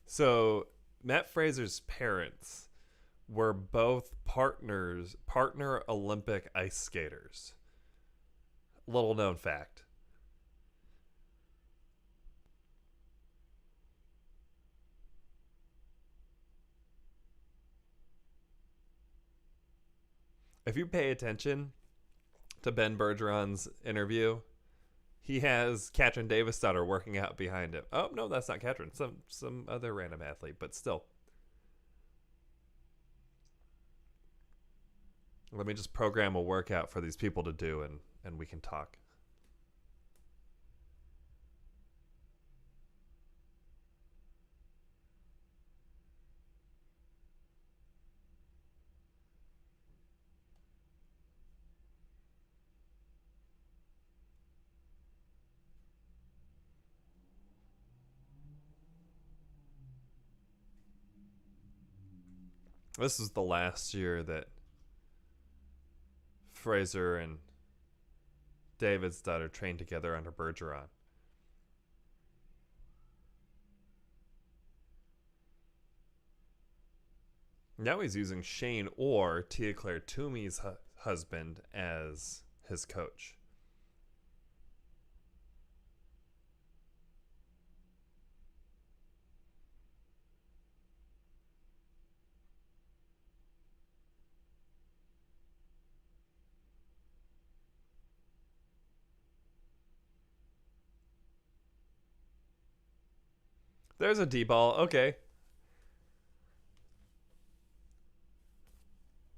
So, Mat Fraser's parents were both partner Olympic ice skaters. Little known fact. If you pay attention to Ben Bergeron's interview, he has Katrin Davidsdottir working out behind him. Oh no, that's not Katrin. Some other random athlete, but still. Let me just program a workout for these people to do, and we can talk. This is the last year that Fraser and Davidsdottir trained together under Bergeron. Now he's using Shane or Tia Claire Toomey's husband as his coach. There's a D ball. Okay.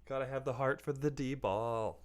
Gotta have the heart for the D ball.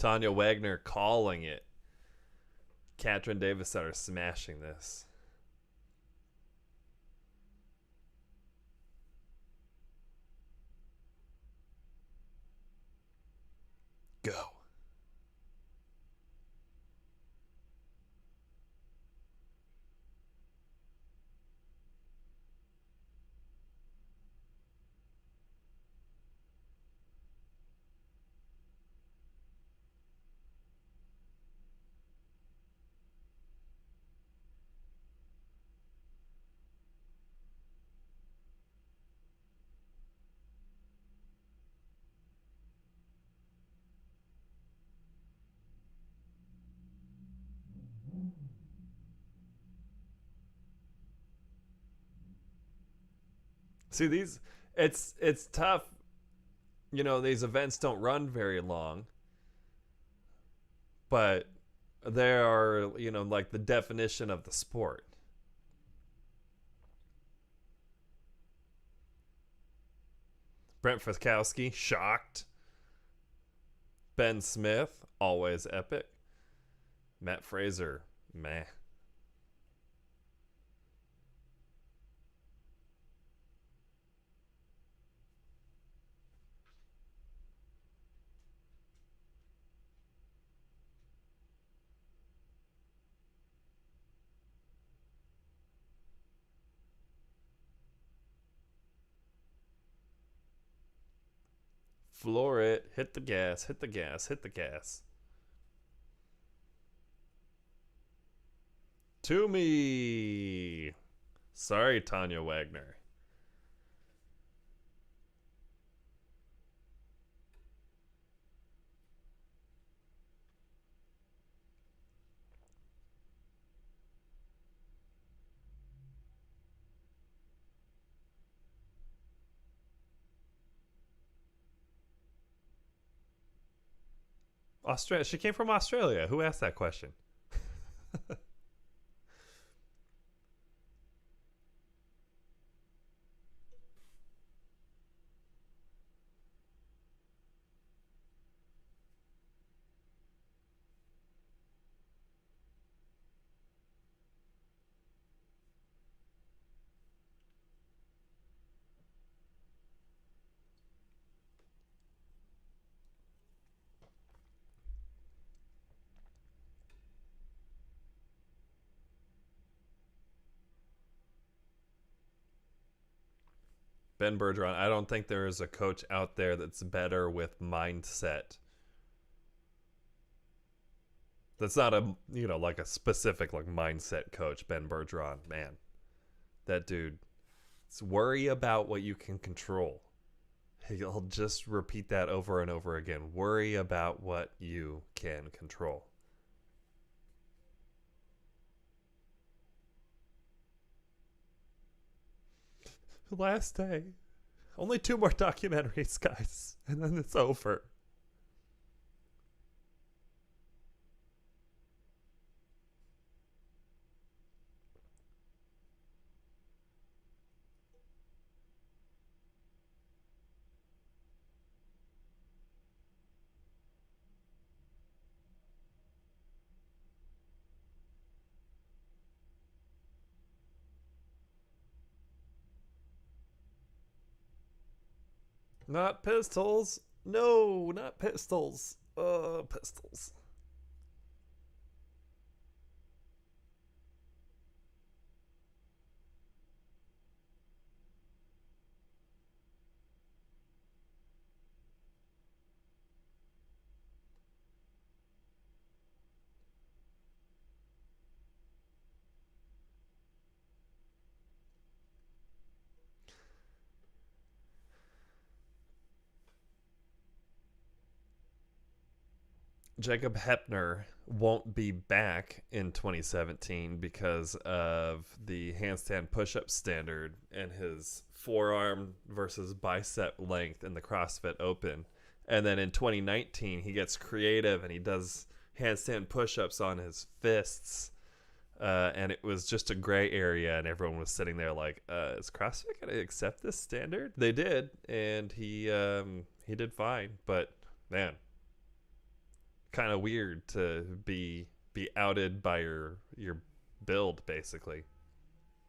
Tanya Wagner calling it. Katrin Davidsdottir smashing this. Go. See, it's tough. You know, these events don't run very long, but they are, like the definition of the sport. Brent Frykowski, shocked. Ben Smith, always epic. Mat Fraser, meh. Floor it. Hit the gas. Hit the gas. Hit the gas. Toomey. Sorry, Tanya Wagner. Australia. She came from Australia. Who asked that question? Ben Bergeron. I don't think there is a coach out there that's better with mindset. That's not a, like a specific like mindset coach. Ben Bergeron, man, that dude. Worry about what you can control. He'll just repeat that over and over again. Worry about what you can control. Last day. Only 2 more documentaries, guys, and then it's over. Not pistols. No, not pistols. Pistols. Jacob Hepner won't be back in 2017 because of the handstand push-up standard and his forearm versus bicep length in the CrossFit Open. And then in 2019, he gets creative and he does handstand push-ups on his fists. And it was just a gray area, and everyone was sitting there like, is CrossFit going to accept this standard? They did, and he did fine. But, man, kind of weird to be outed by your build, basically.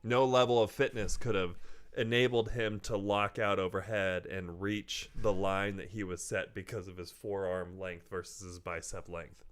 No level of fitness could have enabled him to lock out overhead and reach the line that he was set because of his forearm length versus his bicep length.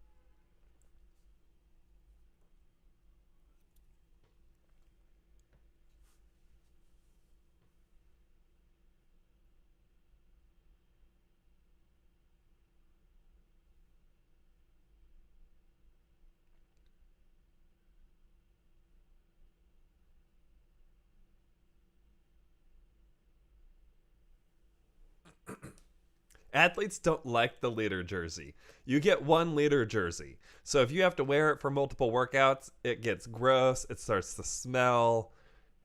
Athletes don't like the leader jersey. You get one leader jersey. So if you have to wear it for multiple workouts, it gets gross, it starts to smell,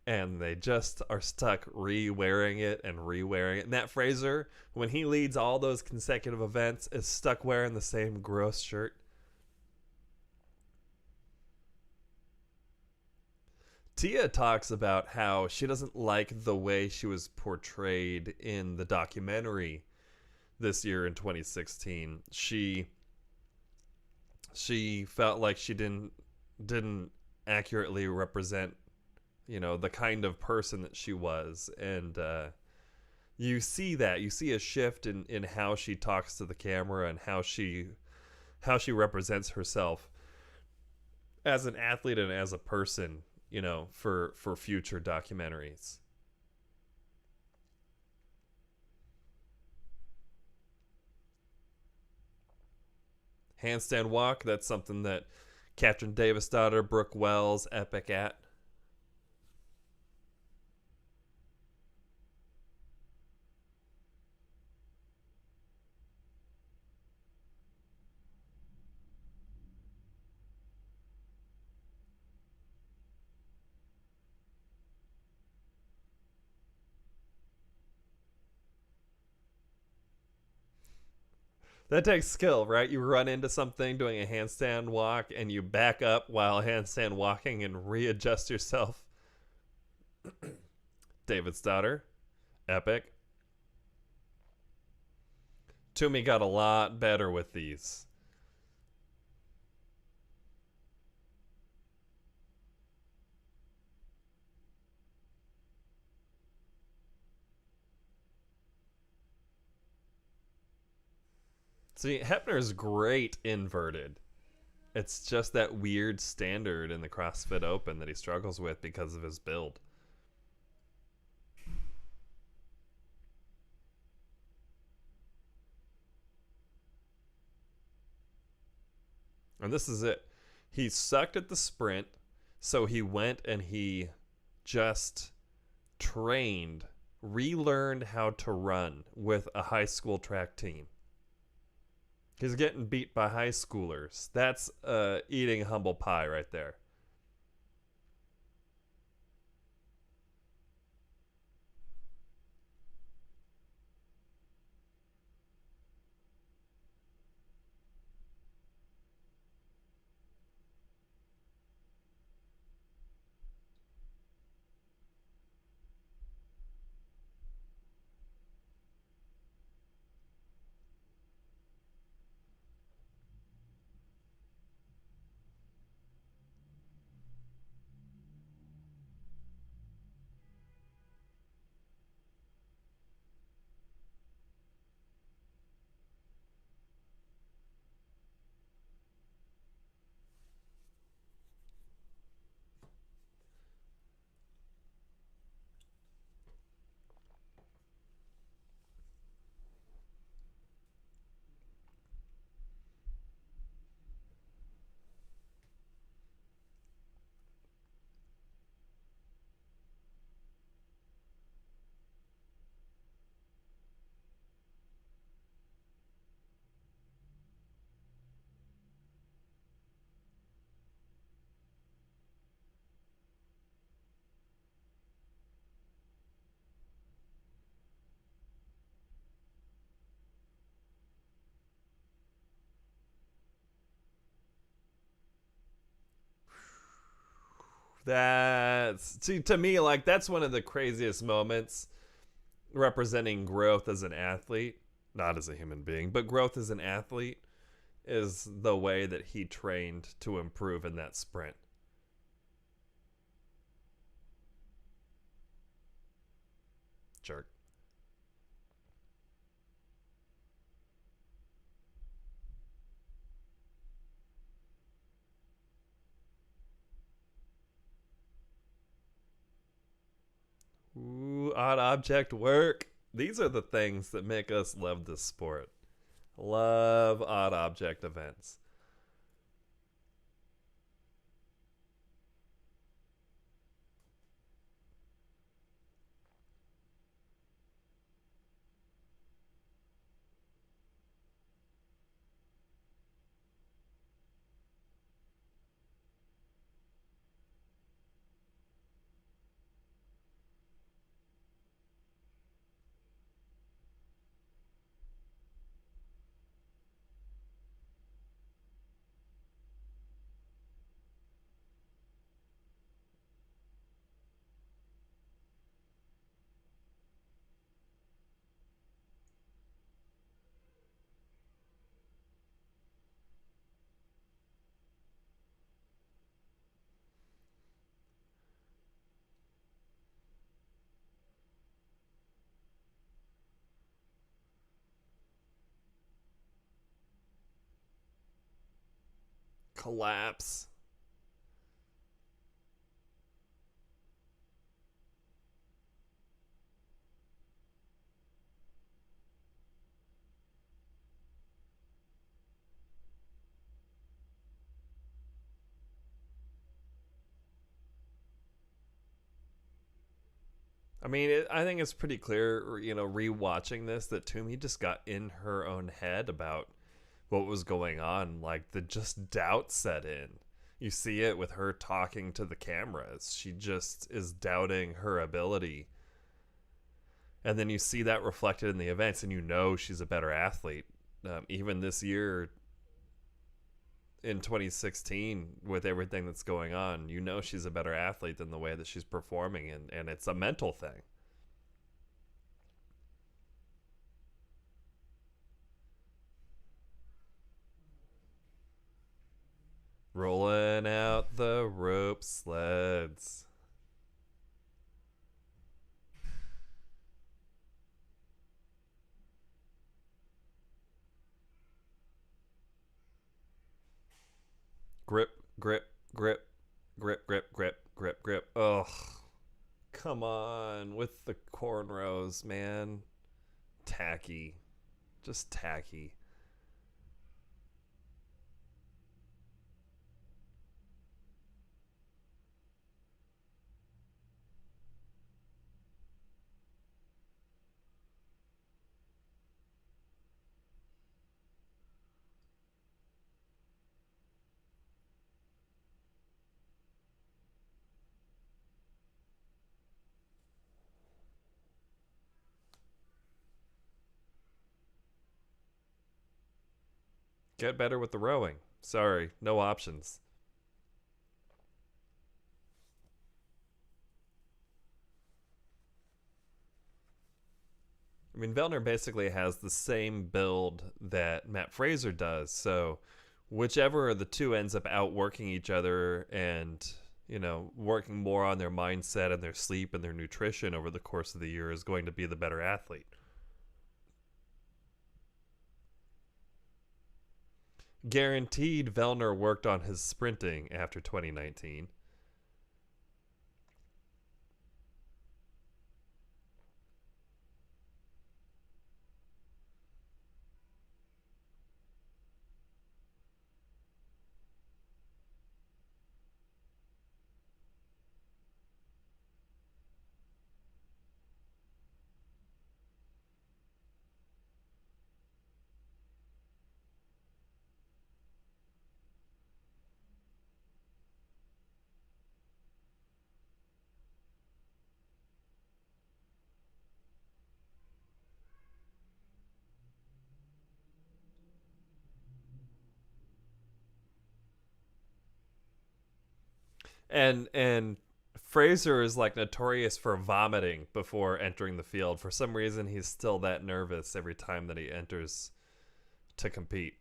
and they just are stuck re-wearing it and re-wearing it. Mat Fraser, when he leads all those consecutive events, is stuck wearing the same gross shirt. Tia talks about how she doesn't like the way she was portrayed in the documentary this year in 2016. She felt like she didn't accurately represent, the kind of person that she was. And you see a shift in how she talks to the camera and how she represents herself as an athlete and as a person, for future documentaries. Handstand walk, that's something that Katrin Davidsdottir, Brooke Wells, epic at. That takes skill, right? You run into something doing a handstand walk and you back up while handstand walking and readjust yourself. Davidsdottir, epic. Toomey got a lot better with these. See, Hepner's great inverted. It's just that weird standard in the CrossFit Open that he struggles with because of his build. And this is it. He sucked at the sprint, so he went and he just trained, relearned how to run with a high school track team. He's getting beat by high schoolers. That's eating humble pie right there. To me, like, that's one of the craziest moments representing growth as an athlete, not as a human being, but growth as an athlete, is the way that he trained to improve in that sprint. Jerk. Ooh, odd object work. These are the things that make us love this sport. Love odd object events. Collapse. I mean, I think it's pretty clear, rewatching this, that Toomey just got in her own head about what was going on. Like, the just doubt set in. You see it with her talking to the cameras. She just is doubting her ability. And then you see that reflected in the events, and she's a better athlete. Even this year, in 2016, with everything that's going on, she's a better athlete than the way that she's performing, and it's a mental thing. Rolling out the rope sleds. Grip, grip, grip, grip, grip, grip, grip, grip. Ugh. Come on with the cornrows, man. Tacky. Just tacky. Get better with the rowing. Sorry, no options. I mean, Vellner basically has the same build that Mat Fraser does, so whichever of the two ends up outworking each other and, working more on their mindset and their sleep and their nutrition over the course of the year is going to be the better athlete. Guaranteed Vellner worked on his sprinting after 2019. And Fraser is like notorious for vomiting before entering the field. For some reason, he's still that nervous every time that he enters to compete.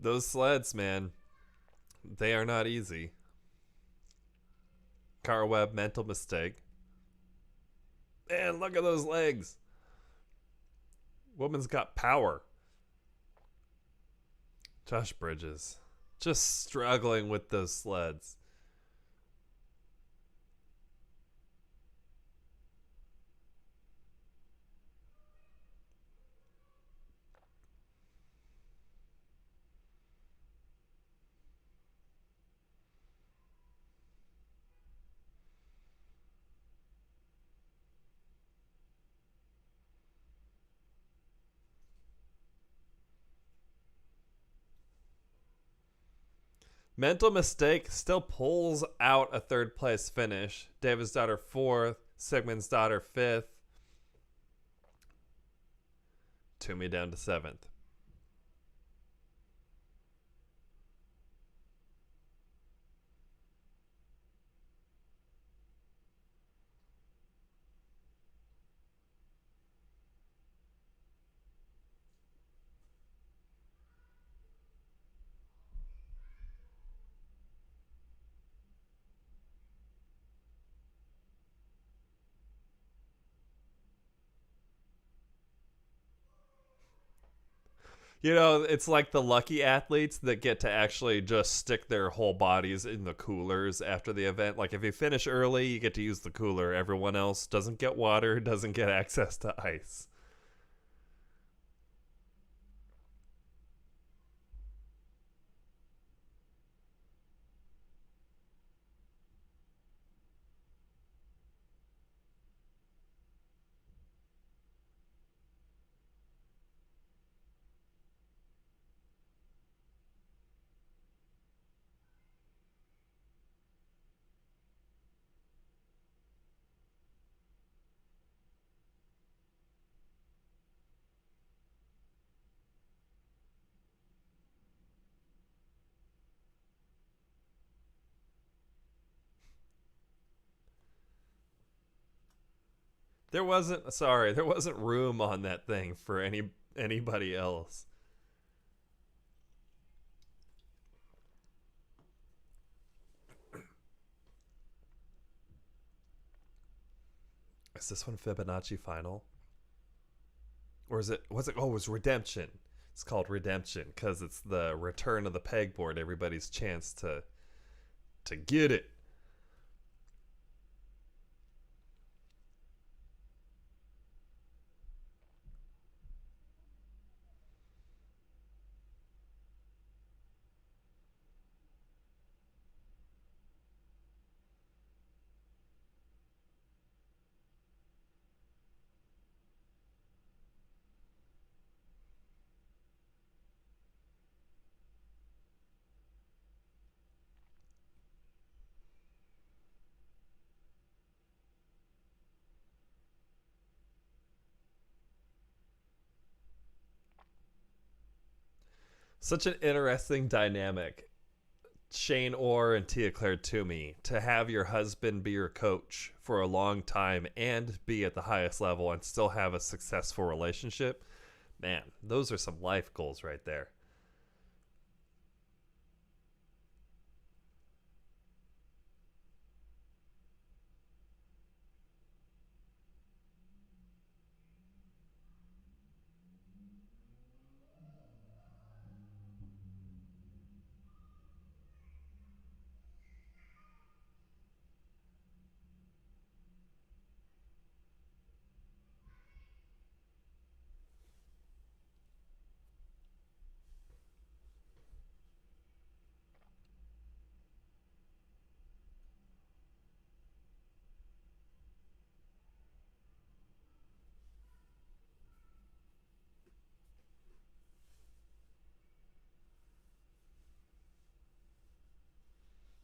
Those sleds, man, they are not easy. Car Web, mental mistake. Man, look at those legs. Woman's got power. Josh Bridges. Just struggling with those sleds. Mental mistake still pulls out a third place finish. Davidsdottir fourth. Sigmundsdottir fifth. Toomey down to seventh. You know, it's like the lucky athletes that get to actually just stick their whole bodies in the coolers after the event. Like, if you finish early, you get to use the cooler. Everyone else doesn't get water, doesn't get access to ice. There wasn't room on that thing for anybody else. Is this one Fibonacci final? Or is it, oh, it was Redemption. It's called Redemption because it's the return of the pegboard, everybody's chance to get it. Such an interesting dynamic. Shane Orr and Tia Claire Toomey, to have your husband be your coach for a long time and be at the highest level and still have a successful relationship. Man, those are some life goals right there.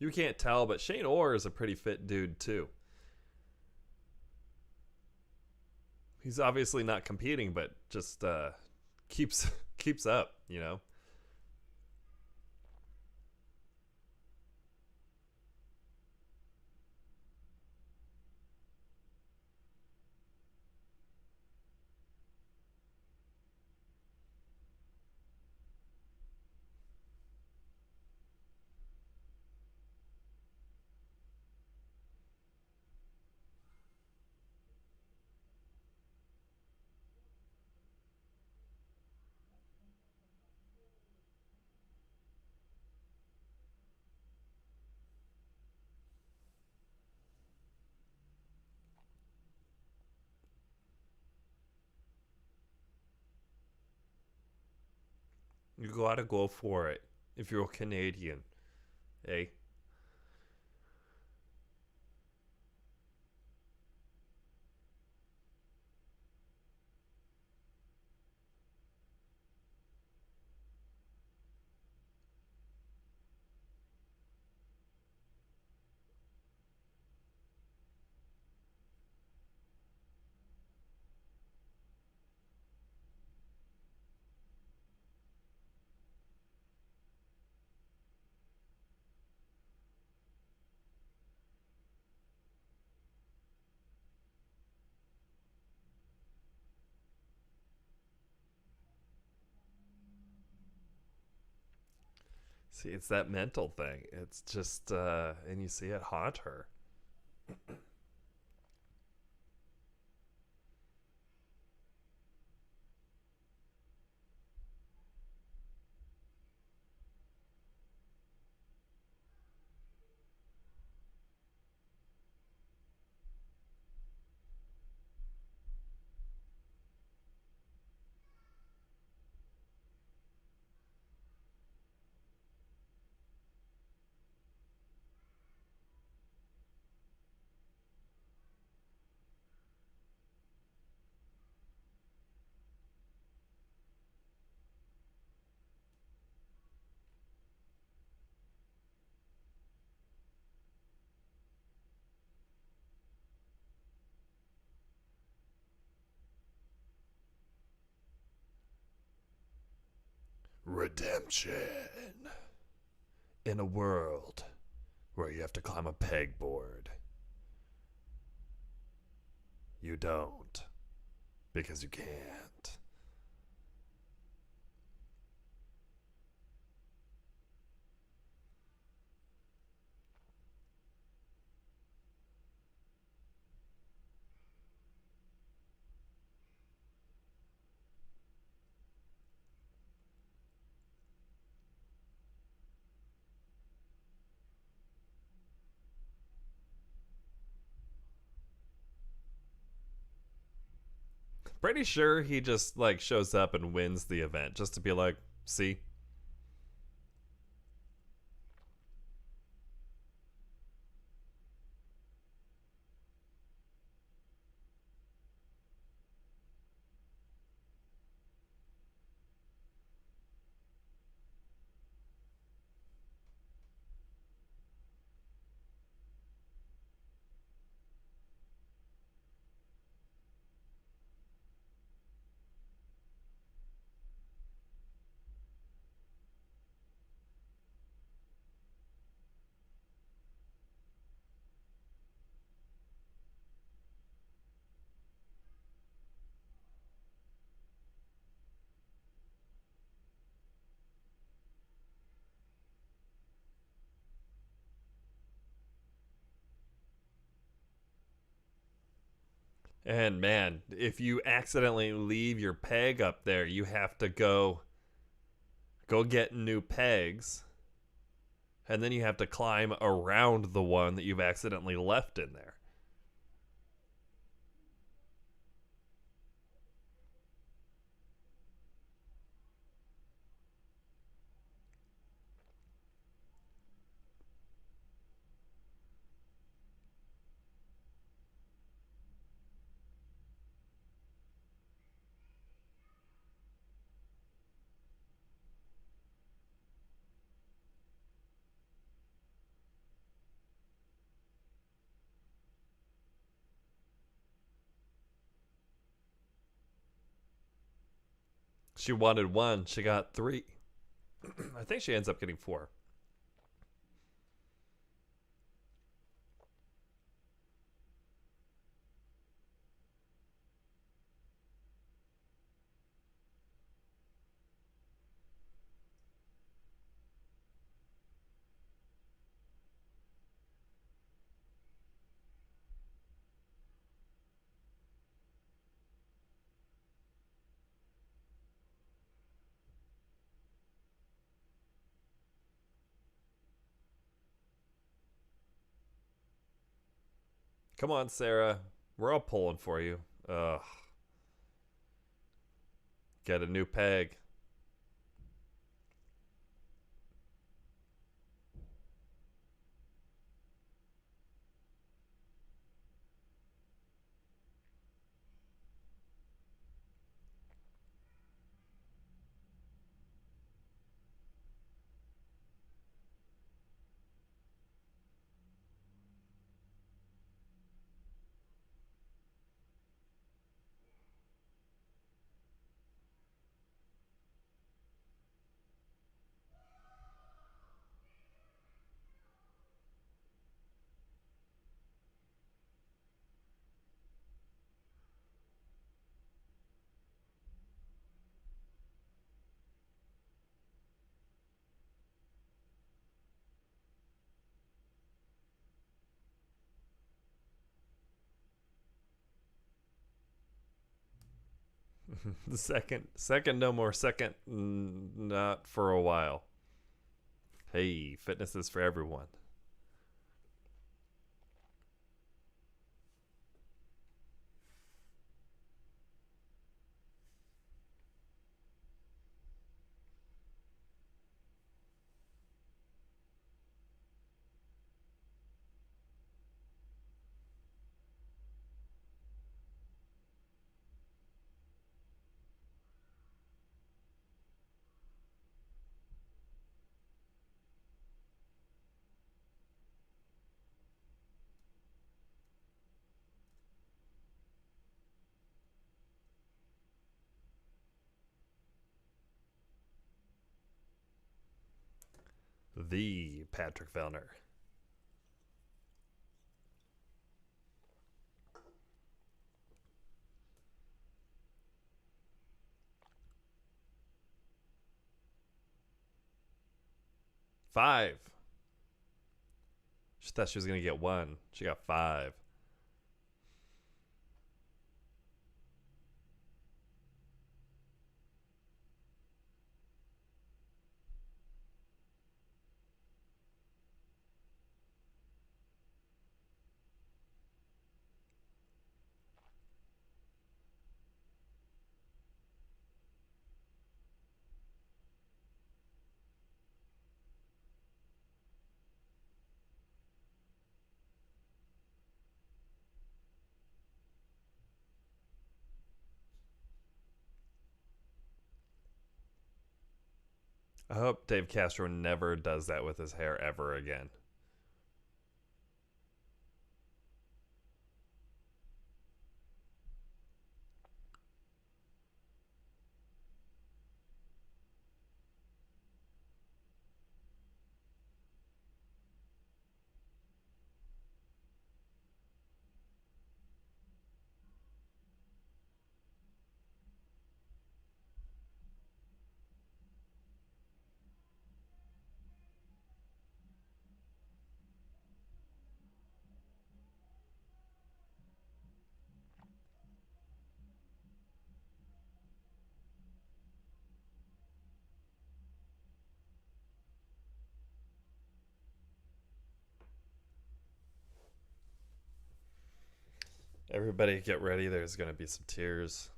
You can't tell, but Shane Orr is a pretty fit dude too. He's obviously not competing, but just keeps keeps up, you know. You gotta go for it if you're a Canadian. Hey. See, it's that mental thing. It's just, and you see it haunt her. Redemption. In a world where you have to climb a pegboard, you don't. Because you can't. Pretty sure he just like shows up and wins the event just to be like, see? And man, if you accidentally leave your peg up there, you have to go get new pegs, and then you have to climb around the one that you've accidentally left in there. She wanted one, she got three. I think she ends up getting four. Come on, Sarah. We're all pulling for you. Ugh. Get a new peg. Second, no more. Second, not for a while. Hey, fitness is for everyone. The Patrick Fellner. Five. She thought she was going to get one. She got five. I hope Dave Castro never does that with his hair ever again. Everybody get ready. There's going to be some tears.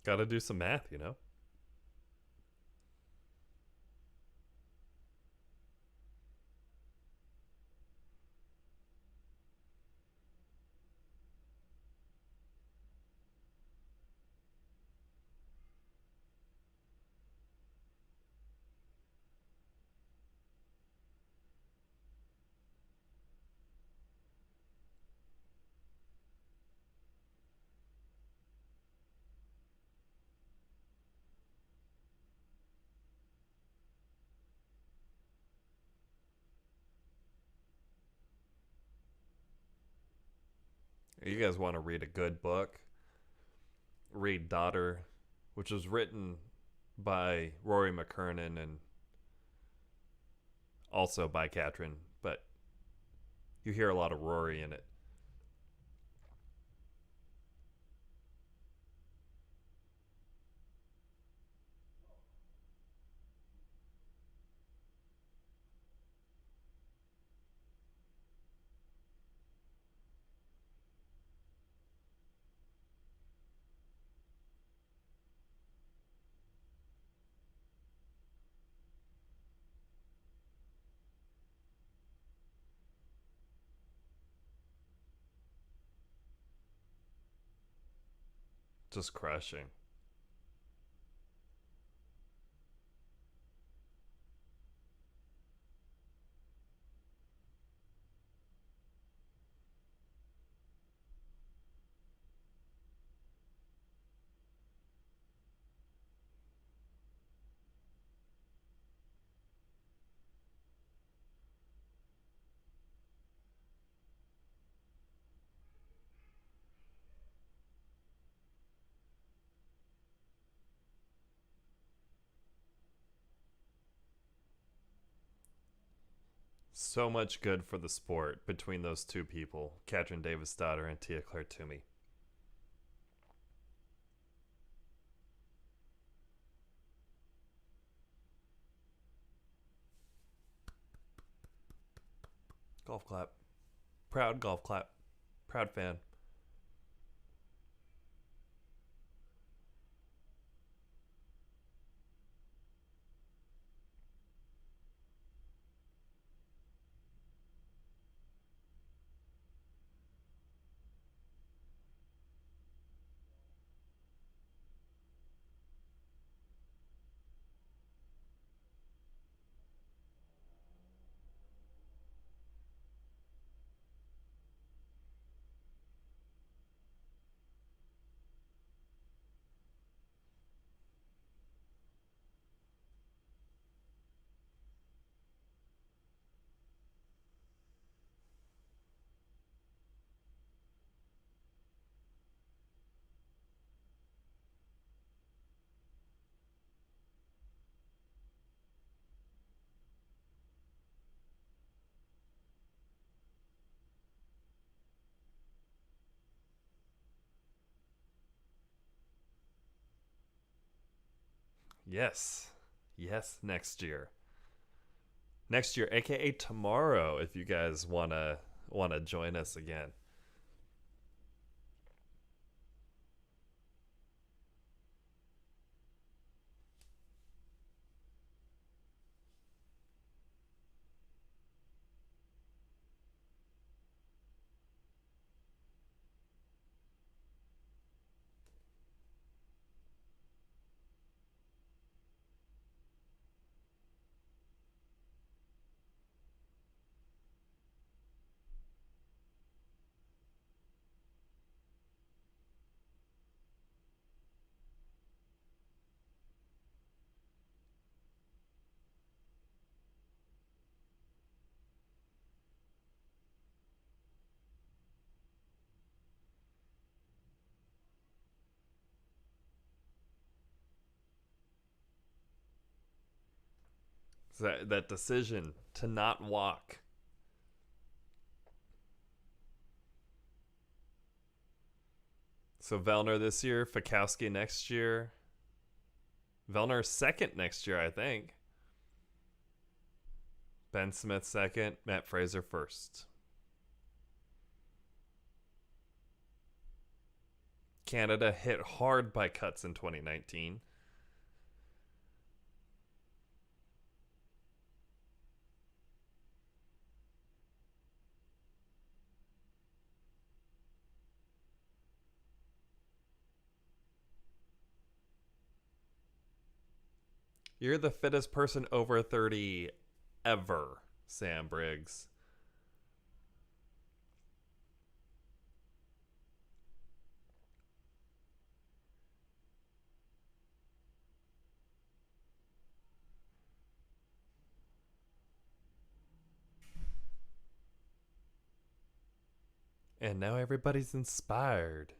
Got to do some math, you know? You guys want to read a good book? Read Daughter, which was written by Rory McKernan and also by Katrin, but you hear a lot of Rory in it. Just crushing. so much good for the sport between those two people, Katrin Davidsdottir and Tia-Clair Toomey. Golf clap. Proud golf clap. Proud fan. Yes. Yes, next year. Next year, aka tomorrow, if you guys wanna join us again. So that decision to not walk. So Vellner this year, Fikowski next year. Vellner second next year, I think. Ben Smith second, Mat Fraser first. Canada hit hard by cuts in 2019. You're the fittest person over 30 ever, Sam Briggs. And now everybody's inspired.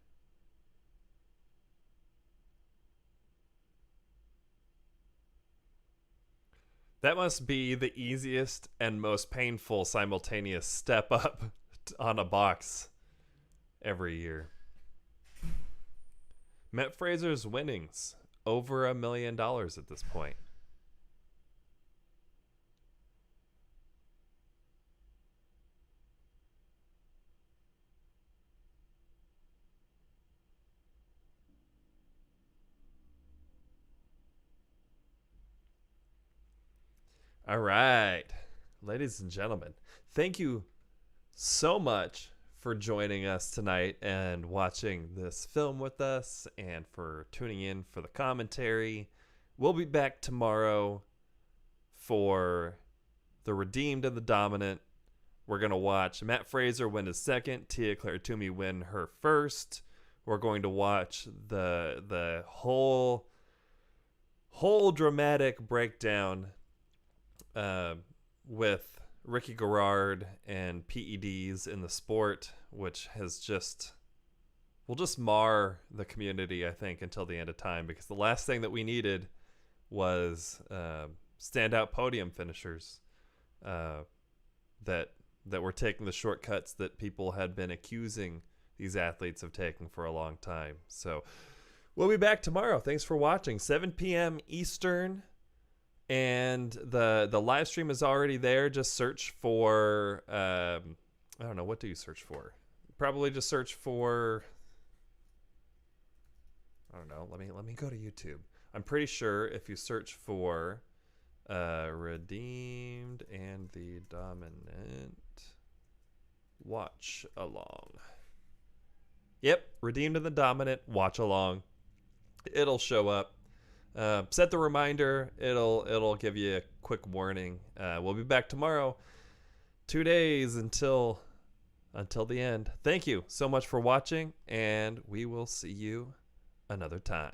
That must be the easiest and most painful simultaneous step up on a box every year. Mat Fraser's winnings over $1 million at this point. All right, ladies and gentlemen, thank you so much for joining us tonight and watching this film with us and for tuning in for the commentary. We'll be back tomorrow for the Redeemed and the Dominant. We're going to watch Mat Fraser win his second, Tia-Clair Toomey win her first. We're going to watch the whole dramatic breakdown with Ricky Garard and PEDs in the sport, which will just mar the community, I think, until the end of time, because the last thing that we needed was standout podium finishers. that we're taking the shortcuts that people had been accusing these athletes of taking for a long time. So we'll be back tomorrow. Thanks for watching. 7 p.m. Eastern. And the live stream is already there. Just search for, I don't know, what do you search for? Probably just search for, I don't know, let me go to YouTube. I'm pretty sure if you search for Redeemed and the Dominant Watch Along. Yep, Redeemed and the Dominant Watch Along. It'll show up. Set the reminder. It'll give you a quick warning. We'll be back tomorrow. 2 days until the end. Thank you so much for watching, and we will see you another time.